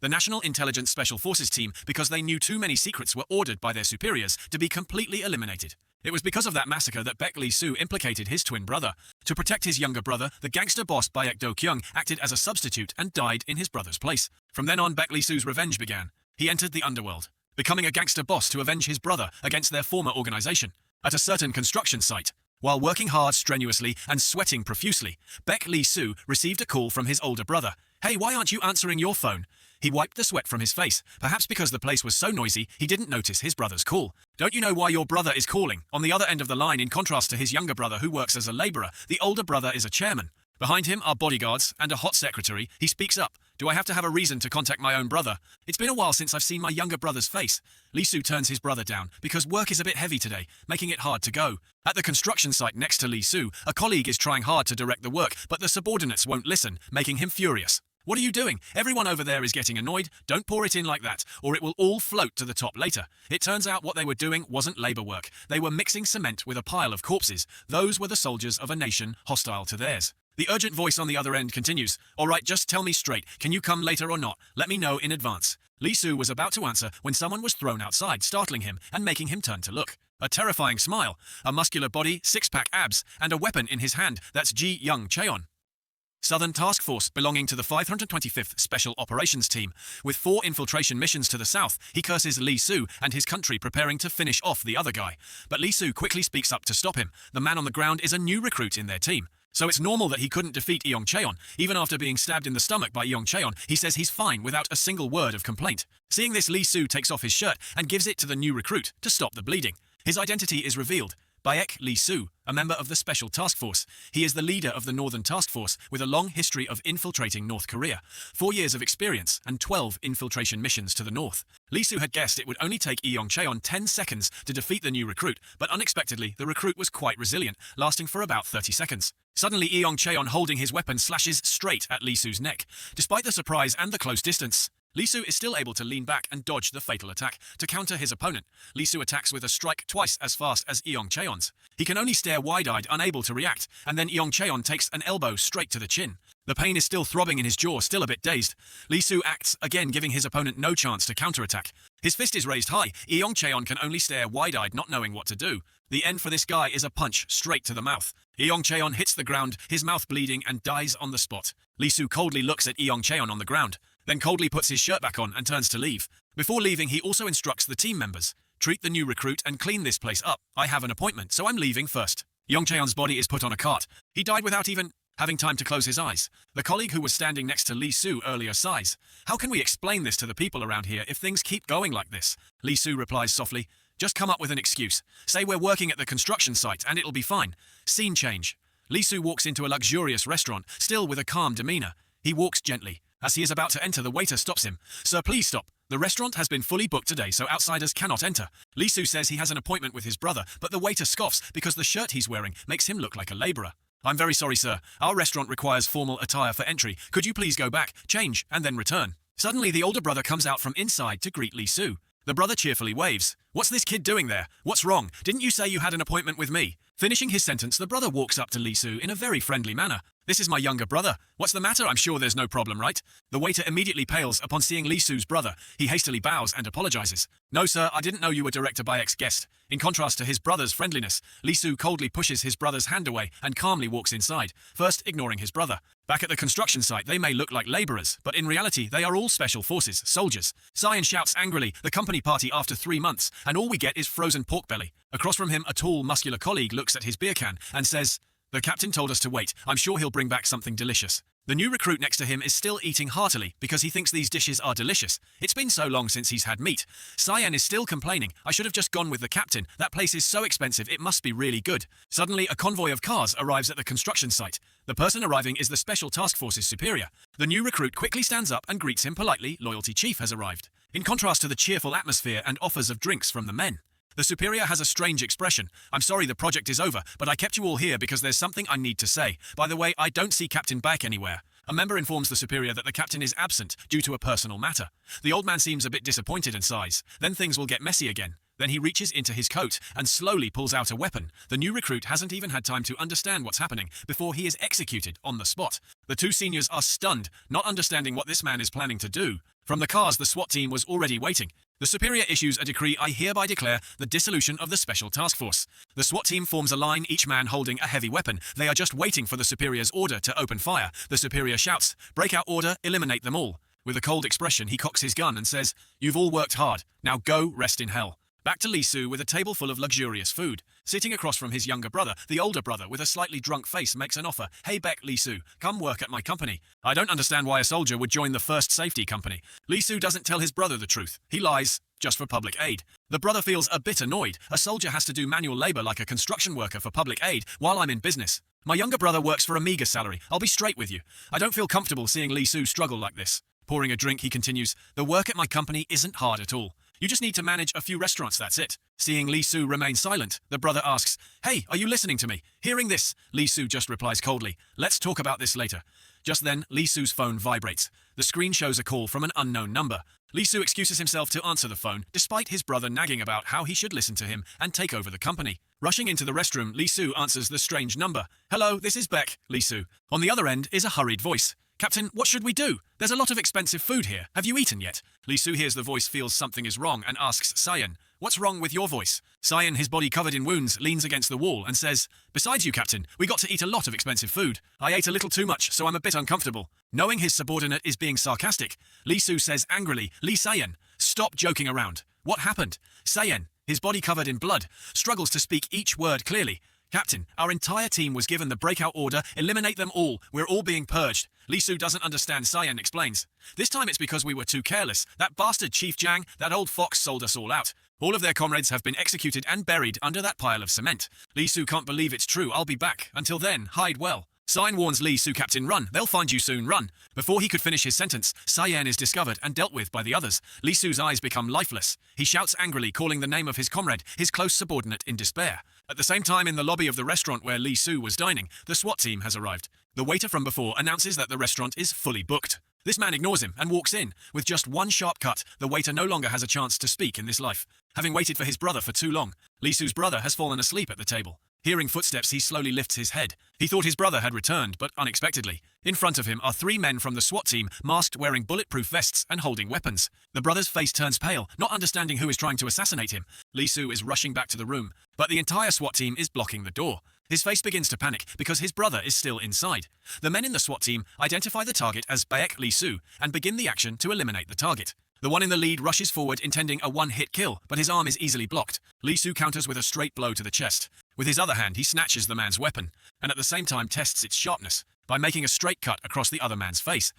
the National Intelligence Special Forces team, because they knew too many secrets were ordered by their superiors to be completely eliminated. It was because of that massacre that Baek Lee-soo implicated his twin brother. To protect his younger brother, the gangster boss Baek Do-kyung acted as a substitute and died in his brother's place. From then on, Baek Lee-soo's revenge began. He entered the underworld, becoming a gangster boss to avenge his brother against their former organization. At a certain construction site, while working hard strenuously and sweating profusely, Baek Lee-soo received a call from his older brother. "Hey, why aren't you answering your phone?" He wiped the sweat from his face, perhaps because the place was so noisy he didn't notice his brother's call. "Don't you know why your brother is calling?" On the other end of the line, in contrast to his younger brother who works as a laborer, the older brother is a chairman. Behind him are bodyguards and a hot secretary. He speaks up. "Do I have to have a reason to contact my own brother? It's been a while since I've seen my younger brother's face." Lee-soo turns his brother down because work is a bit heavy today, making it hard to go. At the construction site next to Lee-soo, a colleague is trying hard to direct the work, but the subordinates won't listen, making him furious. "What are you doing? Everyone over there is getting annoyed. Don't pour it in like that, or it will all float to the top later." It turns out what they were doing wasn't labor work. They were mixing cement with a pile of corpses. Those were the soldiers of a nation hostile to theirs. The urgent voice on the other end continues. "All right, just tell me straight. Can you come later or not? Let me know in advance." Lee-soo was about to answer when someone was thrown outside, startling him and making him turn to look. A terrifying smile, a muscular body, six-pack abs, and a weapon in his hand. That's Ji Young Cheon, Southern Task Force belonging to the 525th Special Operations Team. With 4 infiltration missions to the south, he curses Lee-soo and his country, preparing to finish off the other guy. But Lee-soo quickly speaks up to stop him. The man on the ground is a new recruit in their team. So it's normal that he couldn't defeat Eong Cheon. Even after being stabbed in the stomach by Eong Cheon, he says he's fine without a single word of complaint. Seeing this, Lee-soo takes off his shirt and gives it to the new recruit to stop the bleeding. His identity is revealed. Baek Lee-soo, a member of the Special Task Force. He is the leader of the Northern Task Force with a long history of infiltrating North Korea, 4 years of experience and 12 infiltration missions to the north. Lee-soo had guessed it would only take Eong Cheon 10 seconds to defeat the new recruit, but unexpectedly, the recruit was quite resilient, lasting for about 30 seconds. Suddenly, Eong Cheon, holding his weapon, slashes straight at Lee-soo's neck. Despite the surprise and the close distance, Lee-soo is still able to lean back and dodge the fatal attack. To counter his opponent, Lee-soo attacks with a strike twice as fast as Eong Cheon's. He can only stare wide-eyed, unable to react, and then Eong Cheon takes an elbow straight to the chin. The pain is still throbbing in his jaw, still a bit dazed. Lee-soo acts, again giving his opponent no chance to counterattack. His fist is raised high. Eong Cheon can only stare wide-eyed, not knowing what to do. The end for this guy is a punch straight to the mouth. Eong Cheon hits the ground, his mouth bleeding, and dies on the spot. Lee-soo coldly looks at Eong Cheon on the ground, then coldly puts his shirt back on and turns to leave. Before leaving, he also instructs the team members, "Treat the new recruit and clean this place up. I have an appointment, so I'm leaving first." Eong Cheon's body is put on a cart. He died without even having time to close his eyes. The colleague who was standing next to Lee-soo earlier sighs. "How can we explain this to the people around here if things keep going like this?" Lee-soo replies softly, "Just come up with an excuse. Say we're working at the construction site and it'll be fine." Scene change. Lee-soo walks into a luxurious restaurant, still with a calm demeanor. He walks gently. As he is about to enter, the waiter stops him. "Sir, please stop. The restaurant has been fully booked today, so outsiders cannot enter." Lee-soo says he has an appointment with his brother, but the waiter scoffs because the shirt he's wearing makes him look like a laborer. "I'm very sorry, sir. Our restaurant requires formal attire for entry. Could you please go back, change, and then return?" Suddenly, the older brother comes out from inside to greet Lee-soo. The brother cheerfully waves. "What's this kid doing there? What's wrong? Didn't you say you had an appointment with me?" Finishing his sentence, the brother walks up to Lee-soo in a very friendly manner. "This is my younger brother. What's the matter? I'm sure there's no problem, right?" The waiter immediately pales upon seeing Lee-soo's brother. He hastily bows and apologizes. "No, sir, I didn't know you were Director Baek's guest." In contrast to his brother's friendliness, Lee-soo coldly pushes his brother's hand away and calmly walks inside, first ignoring his brother. Back at the construction site, they may look like laborers, but in reality, they are all special forces, soldiers. Cyan shouts angrily, "The company party after 3 months, and all we get is frozen pork belly." Across from him, a tall, muscular colleague looks at his beer can and says, "The captain told us to wait. I'm sure he'll bring back something delicious." The new recruit next to him is still eating heartily because he thinks these dishes are delicious. It's been so long since he's had meat. Cyan is still complaining, "I should have just gone with the captain. That place is so expensive, it must be really good." Suddenly, a convoy of cars arrives at the construction site. The person arriving is the Special Task Force's superior. The new recruit quickly stands up and greets him politely. Loyalty Chief has arrived. In contrast to the cheerful atmosphere and offers of drinks from the men, the superior has a strange expression. "I'm sorry the project is over, but I kept you all here because there's something I need to say. By the way, I don't see Captain Baek anywhere." A member informs the superior that the captain is absent due to a personal matter. The old man seems a bit disappointed and sighs. "Then things will get messy again. Then he reaches into his coat and slowly pulls out a weapon. The new recruit hasn't even had time to understand what's happening before he is executed on the spot. The two seniors are stunned, not understanding what this man is planning to do. From the cars, the SWAT team was already waiting. The superior issues a decree. I hereby declare the dissolution of the special task force. The SWAT team forms a line, each man holding a heavy weapon. They are just waiting for the superior's order to open fire. The superior shouts, "Breakout order, eliminate them all." With a cold expression, he cocks his gun and says, "You've all worked hard. Now go rest in hell." Back to Lee Soo with a table full of luxurious food. Sitting across from his younger brother, the older brother with a slightly drunk face makes an offer. "Hey Beck, Lee Soo, come work at my company." I don't understand why a soldier would join the first safety company. Lee Soo doesn't tell his brother the truth. He lies, just for public aid. The brother feels a bit annoyed. A soldier has to do manual labor like a construction worker for public aid while I'm in business. My younger brother works for a meager salary. I'll be straight with you. I don't feel comfortable seeing Lee Soo struggle like this. Pouring a drink, he continues, "The work at my company isn't hard at all. You just need to manage a few restaurants, that's it." Seeing Lee Soo remain silent, the brother asks, "Hey, are you listening to me?" Hearing this, Lee Soo just replies coldly, "Let's talk about this later." Just then, Lee Soo's phone vibrates. The screen shows a call from an unknown number. Lee Soo excuses himself to answer the phone, despite his brother nagging about how he should listen to him and take over the company. Rushing into the restroom, Lee Soo answers the strange number. "Hello, this is Beck, Lee Soo." On the other end is a hurried voice. "Captain, what should we do? There's a lot of expensive food here. Have you eaten yet?" Lee Soo hears the voice, feels something is wrong, and asks Cyan, "What's wrong with your voice?" Cyan, his body covered in wounds, leans against the wall and says, "Besides you, Captain, we got to eat a lot of expensive food. I ate a little too much, so I'm a bit uncomfortable." Knowing his subordinate is being sarcastic, Lee Soo says angrily, "Lee Cyan, stop joking around. What happened?" Cyan, his body covered in blood, struggles to speak each word clearly. "Captain, our entire team was given the breakout order, eliminate them all. We're all being purged." Lee Soo doesn't understand. Cyan explains, "This time it's because we were too careless. That bastard Chief Jang, that old fox, sold us all out. All of their comrades have been executed and buried under that pile of cement." Lee Soo can't believe it's true. "I'll be back. Until then, hide well." Cyan warns Lee Soo, "Captain, run. They'll find you soon, run." Before he could finish his sentence, Cyan is discovered and dealt with by the others. Lee Soo's eyes become lifeless. He shouts angrily, calling the name of his comrade, his close subordinate, in despair. At the same time, in the lobby of the restaurant where Lee Soo was dining, the SWAT team has arrived. The waiter from before announces that the restaurant is fully booked. This man ignores him and walks in. With just one sharp cut, the waiter no longer has a chance to speak in this life. Having waited for his brother for too long, Lee Soo's brother has fallen asleep at the table. Hearing footsteps, he slowly lifts his head. He thought his brother had returned, but unexpectedly. In front of him are three men from the SWAT team, masked, wearing bulletproof vests and holding weapons. The brother's face turns pale, not understanding who is trying to assassinate him. Lee Soo is rushing back to the room, but the entire SWAT team is blocking the door. His face begins to panic because his brother is still inside. The men in the SWAT team identify the target as Baek Lee Soo and begin the action to eliminate the target. The one in the lead rushes forward, intending a one-hit kill, but his arm is easily blocked. Lee Soo counters with a straight blow to the chest. With his other hand, he snatches the man's weapon, and at the same time tests its sharpness by making a straight cut across the other man's face.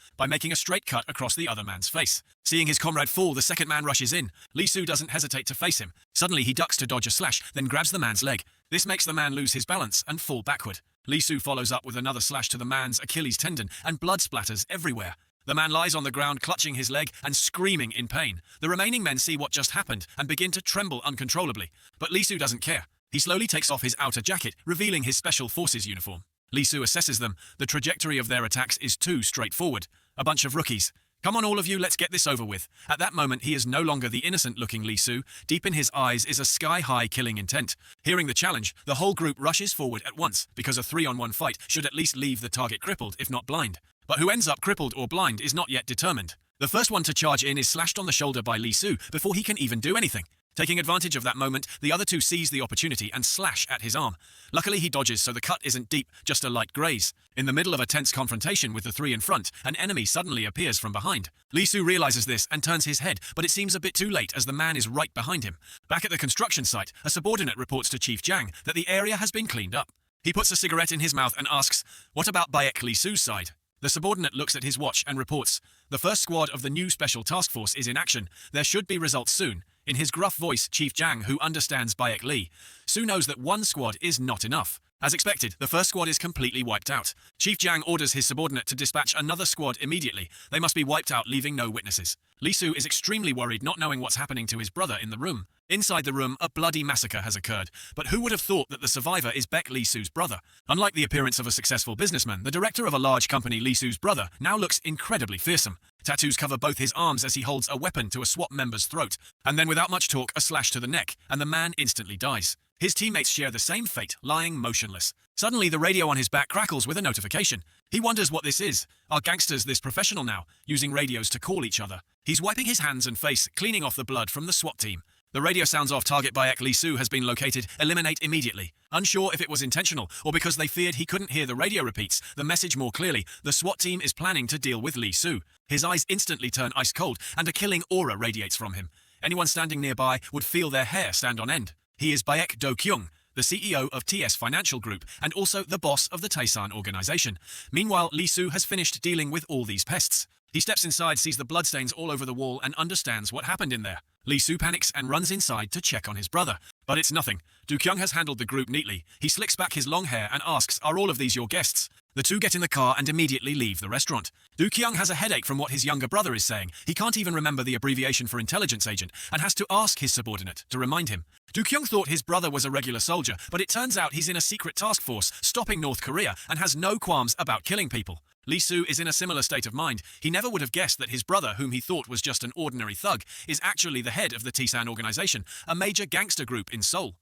Seeing his comrade fall, the second man rushes in. Lee Soo doesn't hesitate to face him. Suddenly, he ducks to dodge a slash, then grabs the man's leg. This makes the man lose his balance and fall backward. Lee Soo follows up with another slash to the man's Achilles tendon, and blood splatters everywhere. The man lies on the ground, clutching his leg and screaming in pain. The remaining men see what just happened and begin to tremble uncontrollably. But Lee Soo doesn't care. He slowly takes off his outer jacket, revealing his Special Forces uniform. Lee Soo assesses them. The trajectory of their attacks is too straightforward. A bunch of rookies. "Come on, all of you, let's get this over with." At that moment, he is no longer the innocent-looking Lee Soo. Deep in his eyes is a sky-high killing intent. Hearing the challenge, the whole group rushes forward at once, because a 3-on-1 fight should at least leave the target crippled, if not blind. But who ends up crippled or blind is not yet determined. The first one to charge in is slashed on the shoulder by Lee Soo before he can even do anything. Taking advantage of that moment, the other two seize the opportunity and slash at his arm. Luckily, he dodges, so the cut isn't deep, just a light graze. In the middle of a tense confrontation with the three in front, an enemy suddenly appears from behind. Lee Soo realizes this and turns his head, but it seems a bit too late as the man is right behind him. Back at the construction site, a subordinate reports to Chief Jang that the area has been cleaned up. He puts a cigarette in his mouth and asks, "What about Baek Lee Soo's side?" The subordinate looks at his watch and reports, "The first squad of the new special task force is in action. There should be results soon." In his gruff voice, Chief Jang, who understands Baek Lee, Soo knows that one squad is not enough. As expected, the first squad is completely wiped out. Chief Jang orders his subordinate to dispatch another squad immediately. They must be wiped out, leaving no witnesses. Lee Soo is extremely worried, not knowing what's happening to his brother in the room. Inside the room, a bloody massacre has occurred, but who would have thought that the survivor is Baek Lee Soo's brother? Unlike the appearance of a successful businessman, the director of a large company, Lee Soo's brother, now looks incredibly fearsome. Tattoos cover both his arms as he holds a weapon to a SWAT member's throat, and then without much talk, a slash to the neck, and the man instantly dies. His teammates share the same fate, lying motionless. Suddenly, the radio on his back crackles with a notification. He wonders what this is. Are gangsters this professional now, using radios to call each other? He's wiping his hands and face, cleaning off the blood from the SWAT team. The radio sounds off. Target Baek Lee-soo has been located. Eliminate immediately. Unsure if it was intentional or because they feared he couldn't hear the radio repeats the message more clearly, the SWAT team is planning to deal with Lee-soo. His eyes instantly turn ice cold and a killing aura radiates from him. Anyone standing nearby would feel their hair stand on end. He is Baek Do-kyung, the CEO of TS Financial Group and also the boss of the Taesan organization. Meanwhile, Lee-soo has finished dealing with all these pests. He steps inside, sees the bloodstains all over the wall and understands what happened in there. Lee-soo panics and runs inside to check on his brother. But it's nothing. Do-kyung has handled the group neatly. He slicks back his long hair and asks, "Are all of these your guests?" The two get in the car and immediately leave the restaurant. Do-kyung has a headache from what his younger brother is saying. He can't even remember the abbreviation for intelligence agent and has to ask his subordinate to remind him. Do-kyung thought his brother was a regular soldier, but it turns out he's in a secret task force stopping North Korea and has no qualms about killing people. Lee-soo is in a similar state of mind. He never would have guessed that his brother, whom he thought was just an ordinary thug, is actually the head of the Taesan organization, a major gangster group in Seoul.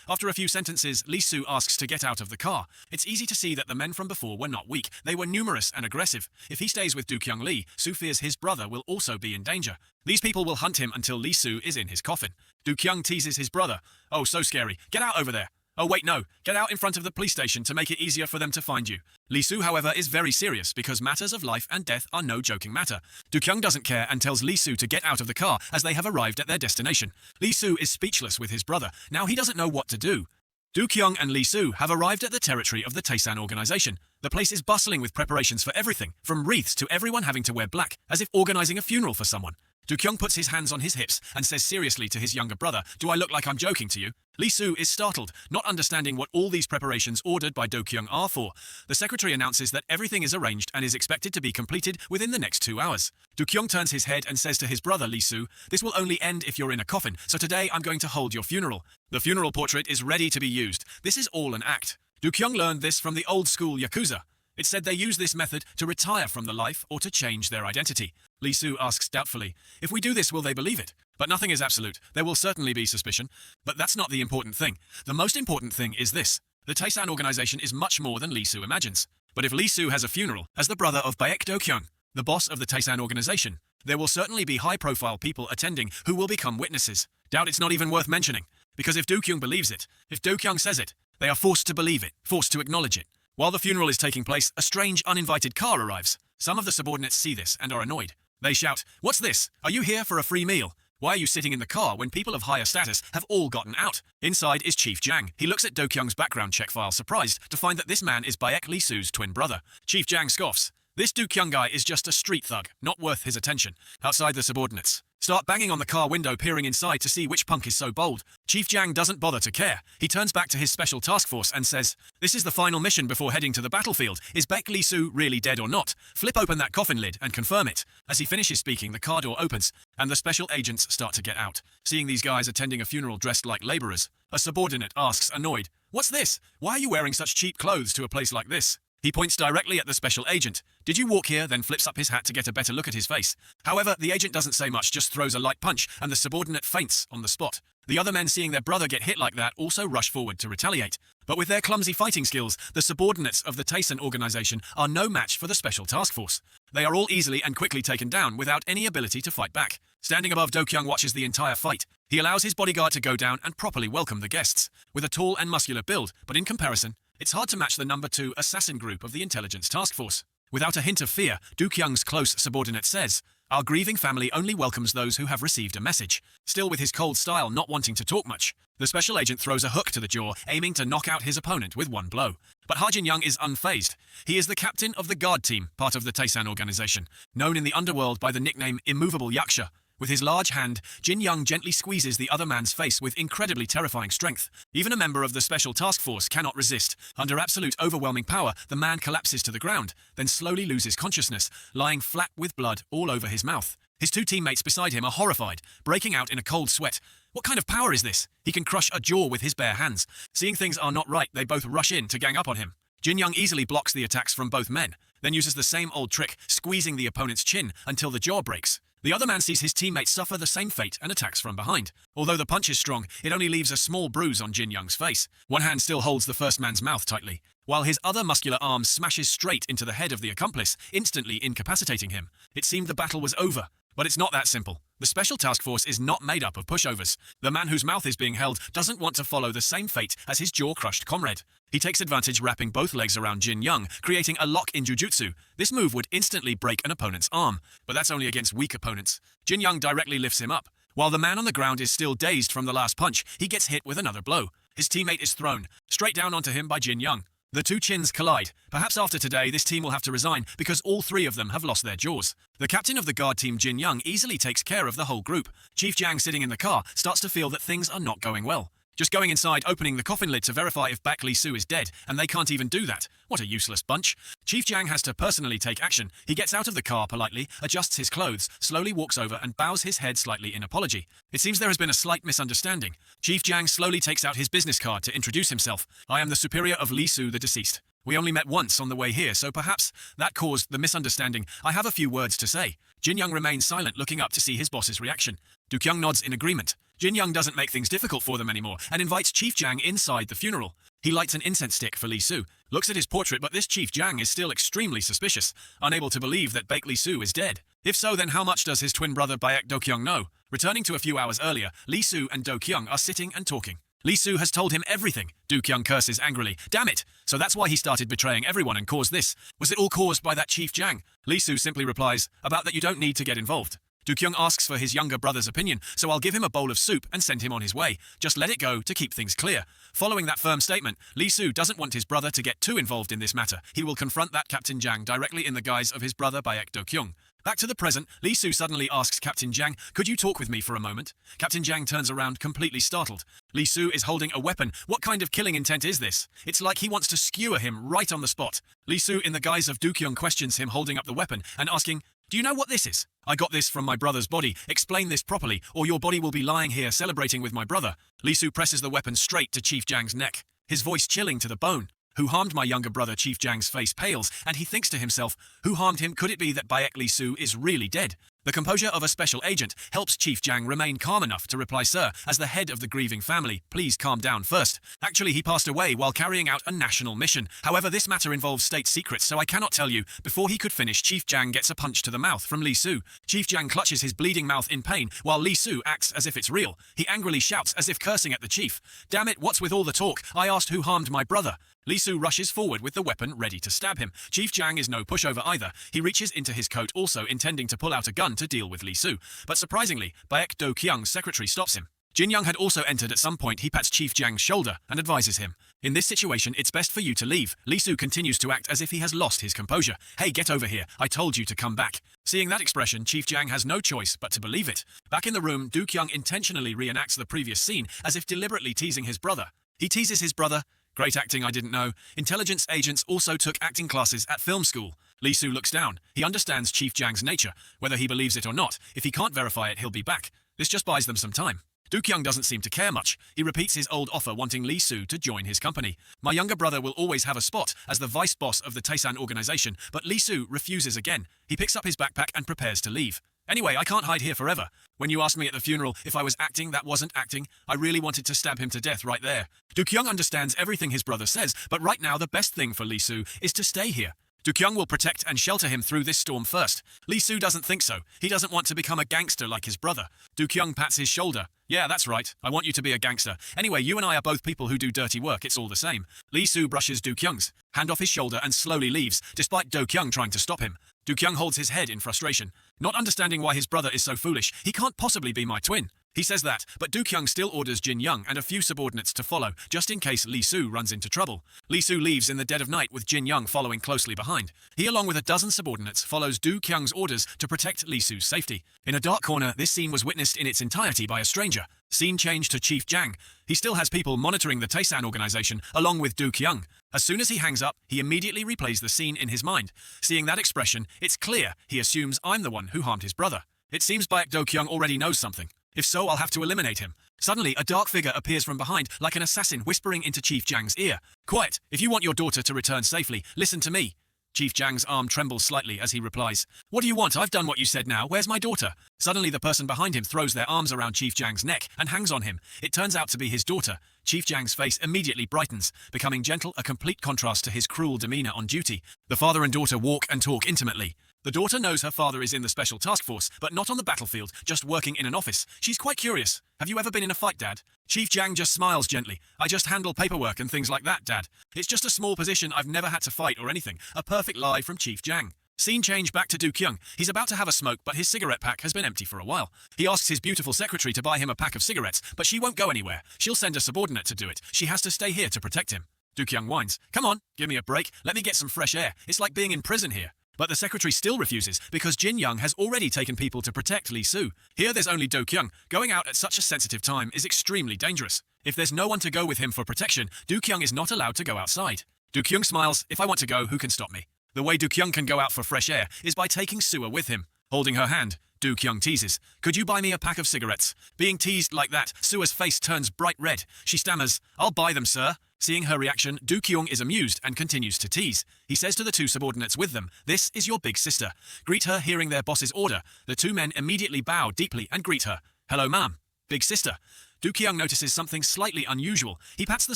After a few sentences, Lee-soo asks to get out of the car. It's easy to see that the men from before were not weak. They were numerous and aggressive. If he stays with Do-kyung Lee, Soo fears his brother will also be in danger. These people will hunt him until Lee-soo is in his coffin. Do-kyung teases his brother. "Oh, so scary. Get out over there." "Oh wait, no. Get out in front of the police station to make it easier for them to find you." Lee-soo, however, is very serious because matters of life and death are no joking matter. Do-kyung doesn't care and tells Lee-soo to get out of the car as they have arrived at their destination. Lee-soo is speechless with his brother. Now he doesn't know what to do. Do-kyung and Lee-soo have arrived at the territory of the Taesan organization. The place is bustling with preparations for everything, from wreaths to everyone having to wear black, as if organizing a funeral for someone. Do-kyung puts his hands on his hips and says seriously to his younger brother, "Do I look like I'm joking to you?" Lee-soo is startled, not understanding what all these preparations ordered by Do-kyung are for. The secretary announces that everything is arranged and is expected to be completed within the next 2 hours. Do-kyung turns his head and says to his brother Lee-soo, "This will only end if you're in a coffin, so today I'm going to hold your funeral." The funeral portrait is ready to be used. This is all an act. Do-kyung learned this from the old-school Yakuza. It said they use this method to retire from the life or to change their identity. Lee-soo asks doubtfully, "If we do this, will they believe it?" But nothing is absolute. There will certainly be suspicion. But that's not the important thing. The most important thing is this. The Taesan organization is much more than Lee-soo imagines. But if Lee-soo has a funeral, as the brother of Baek Do-kyung, the boss of the Taesan organization, there will certainly be high-profile people attending who will become witnesses. Doubt it's not even worth mentioning. Because if Do-kyung believes it, if Do-kyung says it, they are forced to believe it, forced to acknowledge it. While the funeral is taking place, a strange, uninvited car arrives. Some of the subordinates see this and are annoyed. They shout, "What's this? Are you here for a free meal? Why are you sitting in the car when people of higher status have all gotten out?" Inside is Chief Jang. He looks at Do-kyung's background check file, surprised to find that this man is Baek Lee-soo's twin brother. Chief Jang scoffs. This Do-kyung guy is just a street thug, not worth his attention. Outside, the subordinates start banging on the car window, peering inside to see which punk is so bold. Chief Jang doesn't bother to care. He turns back to his special task force and says, "This is the final mission before heading to the battlefield. Is Baek Lee-soo really dead or not? Flip open that coffin lid and confirm it." As he finishes speaking, the car door opens, and the special agents start to get out. Seeing these guys attending a funeral dressed like laborers, a subordinate asks, annoyed, "What's this? Why are you wearing such cheap clothes to a place like this?" He points directly at the special agent. "Did you walk here?" Then flips up his hat to get a better look at his face. However, the agent doesn't say much, just throws a light punch, and the subordinate faints on the spot. The other men, seeing their brother get hit like that, also rush forward to retaliate. But with their clumsy fighting skills, the subordinates of the Taesan organization are no match for the special task force. They are all easily and quickly taken down without any ability to fight back. Standing above, Do-kyung watches the entire fight. He allows his bodyguard to go down and properly welcome the guests. With a tall and muscular build, but in comparison, it's hard to match the number 2 assassin group of the intelligence task force. Without a hint of fear, Do-kyung's close subordinate says, "Our grieving family only welcomes those who have received a message." Still with his cold style, not wanting to talk much, the special agent throws a hook to the jaw, aiming to knock out his opponent with one blow. But Ha Jin-young is unfazed. He is the captain of the guard team, part of the Taesan organization, known in the underworld by the nickname Immovable Yaksha. With his large hand, Jin-young gently squeezes the other man's face with incredibly terrifying strength. Even a member of the special task force cannot resist. Under absolute overwhelming power, the man collapses to the ground, then slowly loses consciousness, lying flat with blood all over his mouth. His 2 teammates beside him are horrified, breaking out in a cold sweat. What kind of power is this? He can crush a jaw with his bare hands. Seeing things are not right, they both rush in to gang up on him. Jin-young easily blocks the attacks from both men. then uses the same old trick, squeezing the opponent's chin until the jaw breaks. The other man sees his teammate suffer the same fate and attacks from behind. Although the punch is strong, it only leaves a small bruise on Jin Young's face. One hand still holds the first man's mouth tightly, while his other muscular arm smashes straight into the head of the accomplice, instantly incapacitating him. It seemed the battle was over. But it's not that simple. The Special Task Force is not made up of pushovers. The man whose mouth is being held doesn't want to follow the same fate as his jaw-crushed comrade. He takes advantage wrapping both legs around Jin Young, creating a lock in jujutsu. This move would instantly break an opponent's arm, but that's only against weak opponents. Jin Young directly lifts him up. While the man on the ground is still dazed from the last punch, he gets hit with another blow. His teammate is thrown straight down onto him by Jin Young. The two chins collide. Perhaps after today, this team will have to resign because all three of them have lost their jaws. The captain of the guard team, Jin Young, easily takes care of the whole group. Chief Jang, sitting in the car, starts to feel that things are not going well. Just going inside, opening the coffin lid to verify if Baek Lee-soo is dead, and they can't even do that. What a useless bunch. Chief Jang has to personally take action. He gets out of the car politely, adjusts his clothes, slowly walks over and bows his head slightly in apology. It seems there has been a slight misunderstanding. Chief Jang slowly takes out his business card to introduce himself. I am the superior of Lee-soo, the deceased. We only met once on the way here, so perhaps that caused the misunderstanding. I have a few words to say. Jin Young remains silent, looking up to see his boss's reaction. Do-kyung nods in agreement. Jin Young doesn't make things difficult for them anymore and invites Chief Jang inside the funeral. He lights an incense stick for Lee-soo, looks at his portrait, but this Chief Jang is still extremely suspicious, unable to believe that Baek Lee-soo is dead. If so, then how much does his twin brother Baek Do-kyung know? Returning to a few hours earlier, Lee-soo and Do-kyung are sitting and talking. Lee-soo has told him everything. Do-kyung curses angrily. Damn it! So that's why he started betraying everyone and caused this. Was it all caused by that Chief Jang? Lee-soo simply replies, about that you don't need to get involved. Do-kyung asks for his younger brother's opinion, so I'll give him a bowl of soup and send him on his way. Just let it go to keep things clear. Following that firm statement, Lee-soo doesn't want his brother to get too involved in this matter. He will confront that Captain Jang directly in the guise of his brother Baek Do-kyung. Back to the present, Lee-soo suddenly asks Captain Jang, could you talk with me for a moment? Captain Jang turns around completely startled. Lee-soo is holding a weapon. What kind of killing intent is this? It's like he wants to skewer him right on the spot. Lee-soo, in the guise of Do-kyung, questions him holding up the weapon and asking, do you know what this is? I got this from my brother's body. Explain this properly, or your body will be lying here celebrating with my brother. Lee-soo presses the weapon straight to Chief Jang's neck, his voice chilling to the bone. Who harmed my younger brother? Chief Jang's face pales, and he thinks to himself, who harmed him? Could it be that Baek Lee-soo is really dead? The composure of a special agent helps Chief Jang remain calm enough to reply, sir, as the head of the grieving family, please calm down first. Actually, he passed away while carrying out a national mission. However, this matter involves state secrets, so I cannot tell you. Before he could finish, Chief Jang gets a punch to the mouth from Lee-soo. Chief Jang clutches his bleeding mouth in pain, while Lee-soo acts as if it's real. He angrily shouts as if cursing at the chief. Damn it, what's with all the talk? I asked who harmed my brother. Lee-soo rushes forward with the weapon ready to stab him. Chief Jang is no pushover either. He reaches into his coat, also intending to pull out a gun to deal with Lee-soo. But surprisingly, Baek Do-kyung's secretary stops him. Jin Young had also entered at some point. He pats Chief Jang's shoulder and advises him. In this situation, it's best for you to leave. Lee-soo continues to act as if he has lost his composure. Hey, get over here. I told you to come back. Seeing that expression, Chief Jang has no choice but to believe it. Back in the room, Do-kyung intentionally reenacts the previous scene as if deliberately teasing his brother. He teases his brother. Great acting, I didn't know. Intelligence agents also took acting classes at film school. Lee-soo looks down. He understands Chief Jang's nature. Whether he believes it or not, if he can't verify it, he'll be back. This just buys them some time. Do-kyung doesn't seem to care much. He repeats his old offer, wanting Lee-soo to join his company. My younger brother will always have a spot as the vice boss of the Taesan organization, but Lee-soo refuses again. He picks up his backpack and prepares to leave. Anyway, I can't hide here forever. When you asked me at the funeral if I was acting, that wasn't acting. I really wanted to stab him to death right there. Do-kyung understands everything his brother says, but right now the best thing for Lee-soo is to stay here. Do-kyung will protect and shelter him through this storm first. Lee-soo doesn't think so. He doesn't want to become a gangster like his brother. Do-kyung pats his shoulder. Yeah, that's right. I want you to be a gangster. Anyway, you and I are both people who do dirty work. It's all the same. Lee-soo brushes Do-kyung's hand off his shoulder and slowly leaves, despite Do-kyung trying to stop him. Do-kyung holds his head in frustration, not understanding why his brother is so foolish. He can't possibly be my twin. He says that, but Do-kyung still orders Jin Young and a few subordinates to follow, just in case Lee-soo runs into trouble. Lee-soo leaves in the dead of night with Jin Young following closely behind. He, along with a dozen subordinates, follows Do-kyung's orders to protect Lee-soo's safety. In a dark corner, this scene was witnessed in its entirety by a stranger. Scene changed to Chief Jang. He still has people monitoring the Taesan organization, along with Do-kyung. As soon as he hangs up, he immediately replays the scene in his mind. Seeing that expression, it's clear he assumes I'm the one who harmed his brother. It seems Baek Do-kyung already knows something. If so, I'll have to eliminate him. Suddenly, a dark figure appears from behind, like an assassin whispering into Chief Jang's ear. Quiet! If you want your daughter to return safely, listen to me. Chief Jang's arm trembles slightly as he replies, "What do you want? I've done what you said now. Where's my daughter?" Suddenly the person behind him throws their arms around Chief Jang's neck and hangs on him. It turns out to be his daughter. Chief Jang's face immediately brightens, becoming gentle, a complete contrast to his cruel demeanor on duty. The father and daughter walk and talk intimately. The daughter knows her father is in the special task force, but not on the battlefield, just working in an office. She's quite curious. "Have you ever been in a fight, Dad?" Chief Jang just smiles gently. "I just handle paperwork and things like that, Dad. It's just a small position, I've never had to fight or anything." A perfect lie from Chief Jang. Scene change back to Do-kyung. He's about to have a smoke, but his cigarette pack has been empty for a while. He asks his beautiful secretary to buy him a pack of cigarettes, but she won't go anywhere. She'll send a subordinate to do it. She has to stay here to protect him. Do-kyung whines, "Come on, give me a break. Let me get some fresh air. It's like being in prison here." But the secretary still refuses, because Jin Young has already taken people to protect Lee Soo. Here there's only Do-kyung. Going out at such a sensitive time is extremely dangerous. If there's no one to go with him for protection, Do-kyung is not allowed to go outside. Do-kyung smiles, "If I want to go, who can stop me?" The way Do-kyung can go out for fresh air is by taking Soo with him. Holding her hand, Do-kyung teases, "Could you buy me a pack of cigarettes?" Being teased like that, Soo's face turns bright red. She stammers, "I'll buy them, sir." Seeing her reaction, Do-kyung is amused and continues to tease. He says to the two subordinates with them, "This is your big sister." Greet her hearing their boss's order. The two men immediately bow deeply and greet her. "Hello, ma'am. Big sister." Do-kyung notices something slightly unusual. He pats the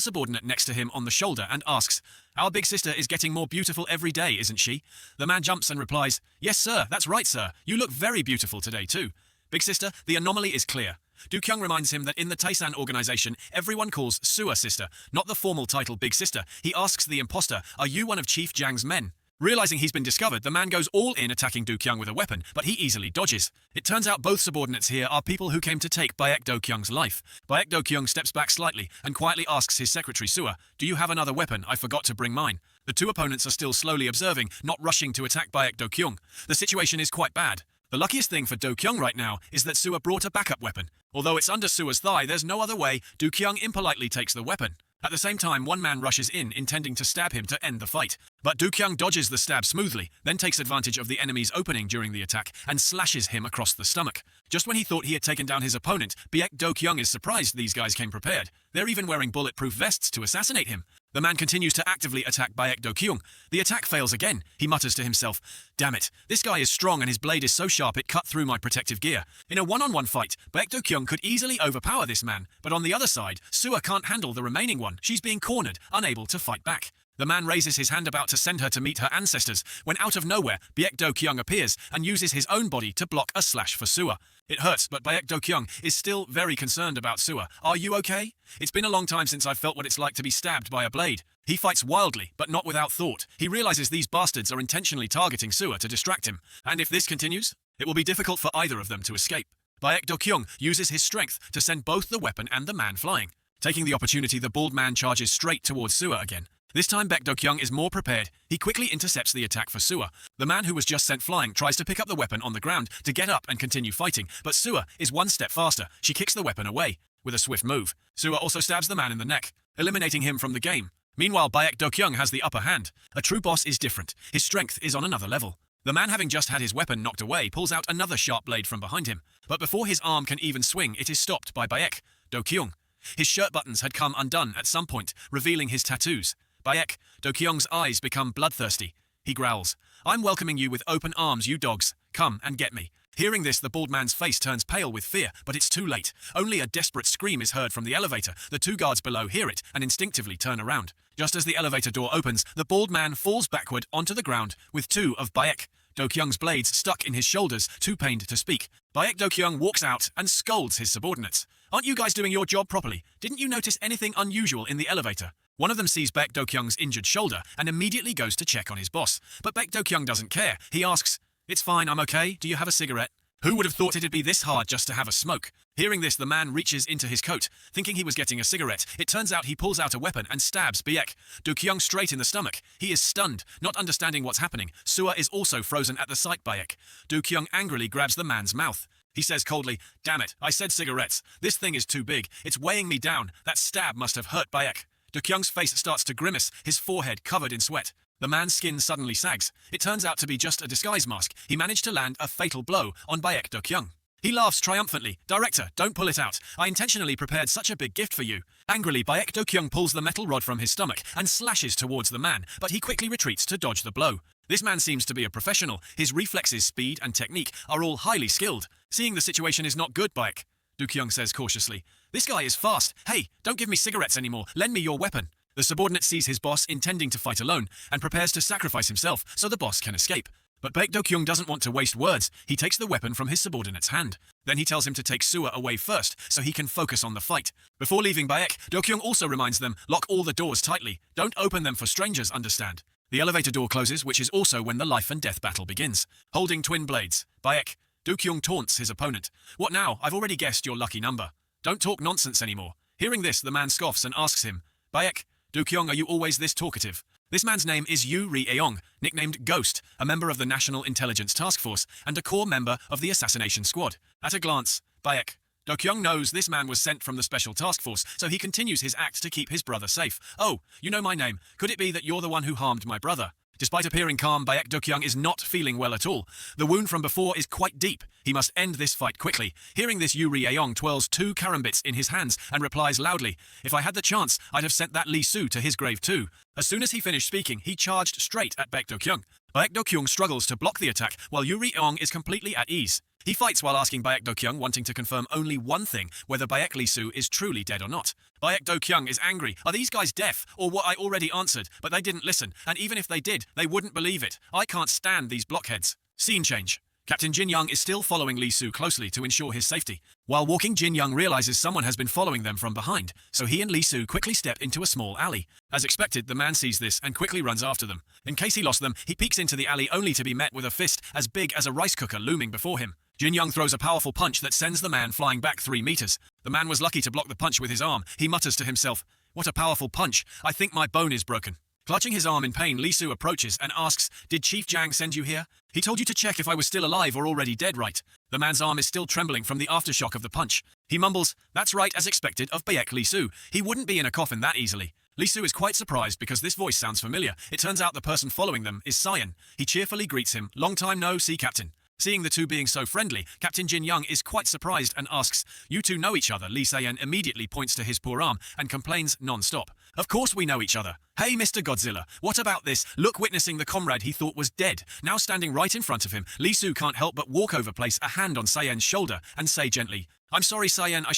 subordinate next to him on the shoulder and asks, "Our big sister is getting more beautiful every day, isn't she?" The man jumps and replies, "Yes, sir, that's right, sir. You look very beautiful today, too." "Big sister, the anomaly is clear." Do-kyung reminds him that in the Taesan organization, everyone calls Soo a sister, not the formal title Big Sister. He asks the imposter, "Are you one of Chief Jang's men?" Realizing he's been discovered, the man goes all in attacking Do-kyung with a weapon, but he easily dodges. It turns out both subordinates here are people who came to take Baek Do-kyung's life. Baek Do-kyung steps back slightly and quietly asks his secretary Soo, "Do you have another weapon? I forgot to bring mine." The two opponents are still slowly observing, not rushing to attack Baek Do-kyung. The situation is quite bad. The luckiest thing for Do-kyung right now is that Soo brought a backup weapon. Although it's under Soo's thigh, there's no other way. Do-kyung impolitely takes the weapon. At the same time, one man rushes in, intending to stab him to end the fight. But Do-kyung dodges the stab smoothly, then takes advantage of the enemy's opening during the attack and slashes him across the stomach. Just when he thought he had taken down his opponent, Baek Do-kyung is surprised these guys came prepared. They're even wearing bulletproof vests to assassinate him. The man continues to actively attack Baek Do-kyung. The attack fails again. He mutters to himself, "Damn it, this guy is strong and his blade is so sharp it cut through my protective gear." In a one-on-one fight, Baek Do-kyung could easily overpower this man, but on the other side, Soo can't handle the remaining one. She's being cornered, unable to fight back. The man raises his hand about to send her to meet her ancestors, when out of nowhere, Baek Do-kyung appears and uses his own body to block a slash for Soo. It hurts, but Baek Do-kyung is still very concerned about Soo. "Are you okay? It's been a long time since I've felt what it's like to be stabbed by a blade." He fights wildly, but not without thought. He realizes these bastards are intentionally targeting Soo to distract him, and if this continues, it will be difficult for either of them to escape. Baek Do-kyung uses his strength to send both the weapon and the man flying. Taking the opportunity, the bald man charges straight towards Soo again. This time Baek Do-kyung is more prepared. He quickly intercepts the attack for Soo. The man who was just sent flying tries to pick up the weapon on the ground to get up and continue fighting, but Soo is one step faster. She kicks the weapon away. With a swift move, Soo also stabs the man in the neck, eliminating him from the game. Meanwhile, Baek Do-kyung has the upper hand. A true boss is different. His strength is on another level. The man, having just had his weapon knocked away, pulls out another sharp blade from behind him. But before his arm can even swing, it is stopped by Baek Do-kyung. His shirt buttons had come undone at some point, revealing his tattoos. Baek Do-kyung's eyes become bloodthirsty. He growls, "I'm welcoming you with open arms, you dogs. Come and get me." Hearing this, the bald man's face turns pale with fear, but it's too late. Only a desperate scream is heard from the elevator. The two guards below hear it and instinctively turn around. Just as the elevator door opens, the bald man falls backward onto the ground with two of Baek Do-kyung's blades stuck in his shoulders, too pained to speak. Baek Do-kyung walks out and scolds his subordinates. "Aren't you guys doing your job properly? Didn't you notice anything unusual in the elevator?" One of them sees Baek Do-kyung's injured shoulder and immediately goes to check on his boss. But Baek Do-kyung doesn't care. He asks, "It's fine, I'm okay. Do you have a cigarette?" Who would have thought it'd be this hard just to have a smoke? Hearing this, the man reaches into his coat, thinking he was getting a cigarette. It turns out he pulls out a weapon and stabs Baek Do-kyung straight in the stomach. He is stunned, not understanding what's happening. Soo is also frozen at the sight. Baek Do-kyung angrily grabs the man's mouth. He says coldly, "Damn it, I said cigarettes. This thing is too big. It's weighing me down. That stab must have hurt Baek." Do-kyung's face starts to grimace, his forehead covered in sweat. The man's skin suddenly sags. It turns out to be just a disguise mask. He managed to land a fatal blow on Baek Do-kyung. He laughs triumphantly. "Director, don't pull it out. I intentionally prepared such a big gift for you." Angrily, Baek Do-kyung pulls the metal rod from his stomach and slashes towards the man, but he quickly retreats to dodge the blow. This man seems to be a professional. His reflexes, speed, and technique are all highly skilled. Seeing the situation is not good, Baek, Do-kyung says cautiously. This guy is fast. Hey, don't give me cigarettes anymore. Lend me your weapon. The subordinate sees his boss intending to fight alone and prepares to sacrifice himself so the boss can escape. But Baek Do-kyung doesn't want to waste words. He takes the weapon from his subordinate's hand. Then he tells him to take Suwa away first so he can focus on the fight. Before leaving Baek, Do-kyung also reminds them, lock all the doors tightly. Don't open them for strangers, understand? The elevator door closes, which is also when the life and death battle begins. Holding twin blades, Baek, Do-kyung taunts his opponent. What now? I've already guessed your lucky number. Don't talk nonsense anymore. Hearing this, the man scoffs and asks him, Baek, Do-kyung, are you always this talkative? This man's name is Yu Ri-eong, nicknamed Ghost, a member of the National Intelligence Task Force and a core member of the Assassination Squad. At a glance, Baek, Do-kyung knows this man was sent from the Special Task Force, so he continues his act to keep his brother safe. Oh, you know my name. Could it be that you're the one who harmed my brother? Despite appearing calm, Baek Do-kyung is not feeling well at all. The wound from before is quite deep. He must end this fight quickly. Hearing this, Yu Ri-eong twirls 2 karambits in his hands and replies loudly, if I had the chance, I'd have sent that Lee Soo to his grave too. As soon as he finished speaking, he charged straight at Baek Do-kyung. Baek Do-kyung struggles to block the attack, while Yu Ri-eong is completely at ease. He fights while asking Baek Do-kyung, wanting to confirm only one thing, whether Baek Lee Soo is truly dead or not. Baek Do-kyung is angry. Are these guys deaf, or what? I already answered, but they didn't listen, and even if they did, they wouldn't believe it. I can't stand these blockheads. Scene change. Captain Jin Young is still following Lee Soo closely to ensure his safety. While walking, Jin Young realizes someone has been following them from behind, so he and Lee Soo quickly step into a small alley. As expected, the man sees this and quickly runs after them. In case he lost them, he peeks into the alley only to be met with a fist as big as a rice cooker looming before him. Jin Young throws a powerful punch that sends the man flying back 3 meters. The man was lucky to block the punch with his arm. He mutters to himself, what a powerful punch. I think my bone is broken. Clutching his arm in pain, Lee Soo approaches and asks, did Chief Jang send you here? He told you to check if I was still alive or already dead, right? The man's arm is still trembling from the aftershock of the punch. He mumbles, that's right, as expected of Baek Lee Soo. He wouldn't be in a coffin that easily. Lee Soo is quite surprised because this voice sounds familiar. It turns out the person following them is Cyan. He cheerfully greets him, long time no see, Captain. Seeing the two being so friendly, Captain Jin Young is quite surprised and asks, you two know each other? Lee Sayan immediately points to his poor arm and complains non-stop. Of course we know each other. Hey Mr. Godzilla, what about this? Look, witnessing the comrade he thought was dead. Now standing right in front of him, Lee Soo can't help but walk over, place a hand on Sayan's shoulder and say gently, I'm sorry Sayan, I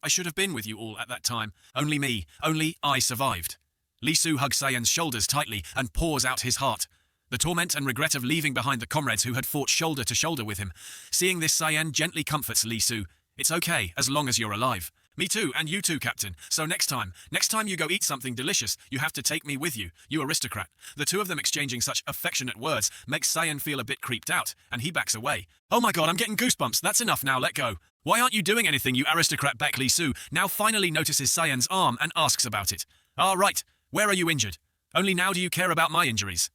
should have been with you all at that time. Only I survived. Lee Soo hugs Sayan's shoulders tightly and pours out his heart. The torment and regret of leaving behind the comrades who had fought shoulder to shoulder with him. Seeing this, Cyan gently comforts Lee Soo. It's okay, as long as you're alive. Me too, and you too, Captain. So next time you go eat something delicious, you have to take me with you, you aristocrat. The two of them exchanging such affectionate words makes Cyan feel a bit creeped out, and he backs away. Oh my god, I'm getting goosebumps. That's enough now, let go. Why aren't you doing anything, you aristocrat? Baek Lee Soo now finally notices Cyan's arm and asks about it. Ah, right. Where are you injured? Only now do you care about my injuries.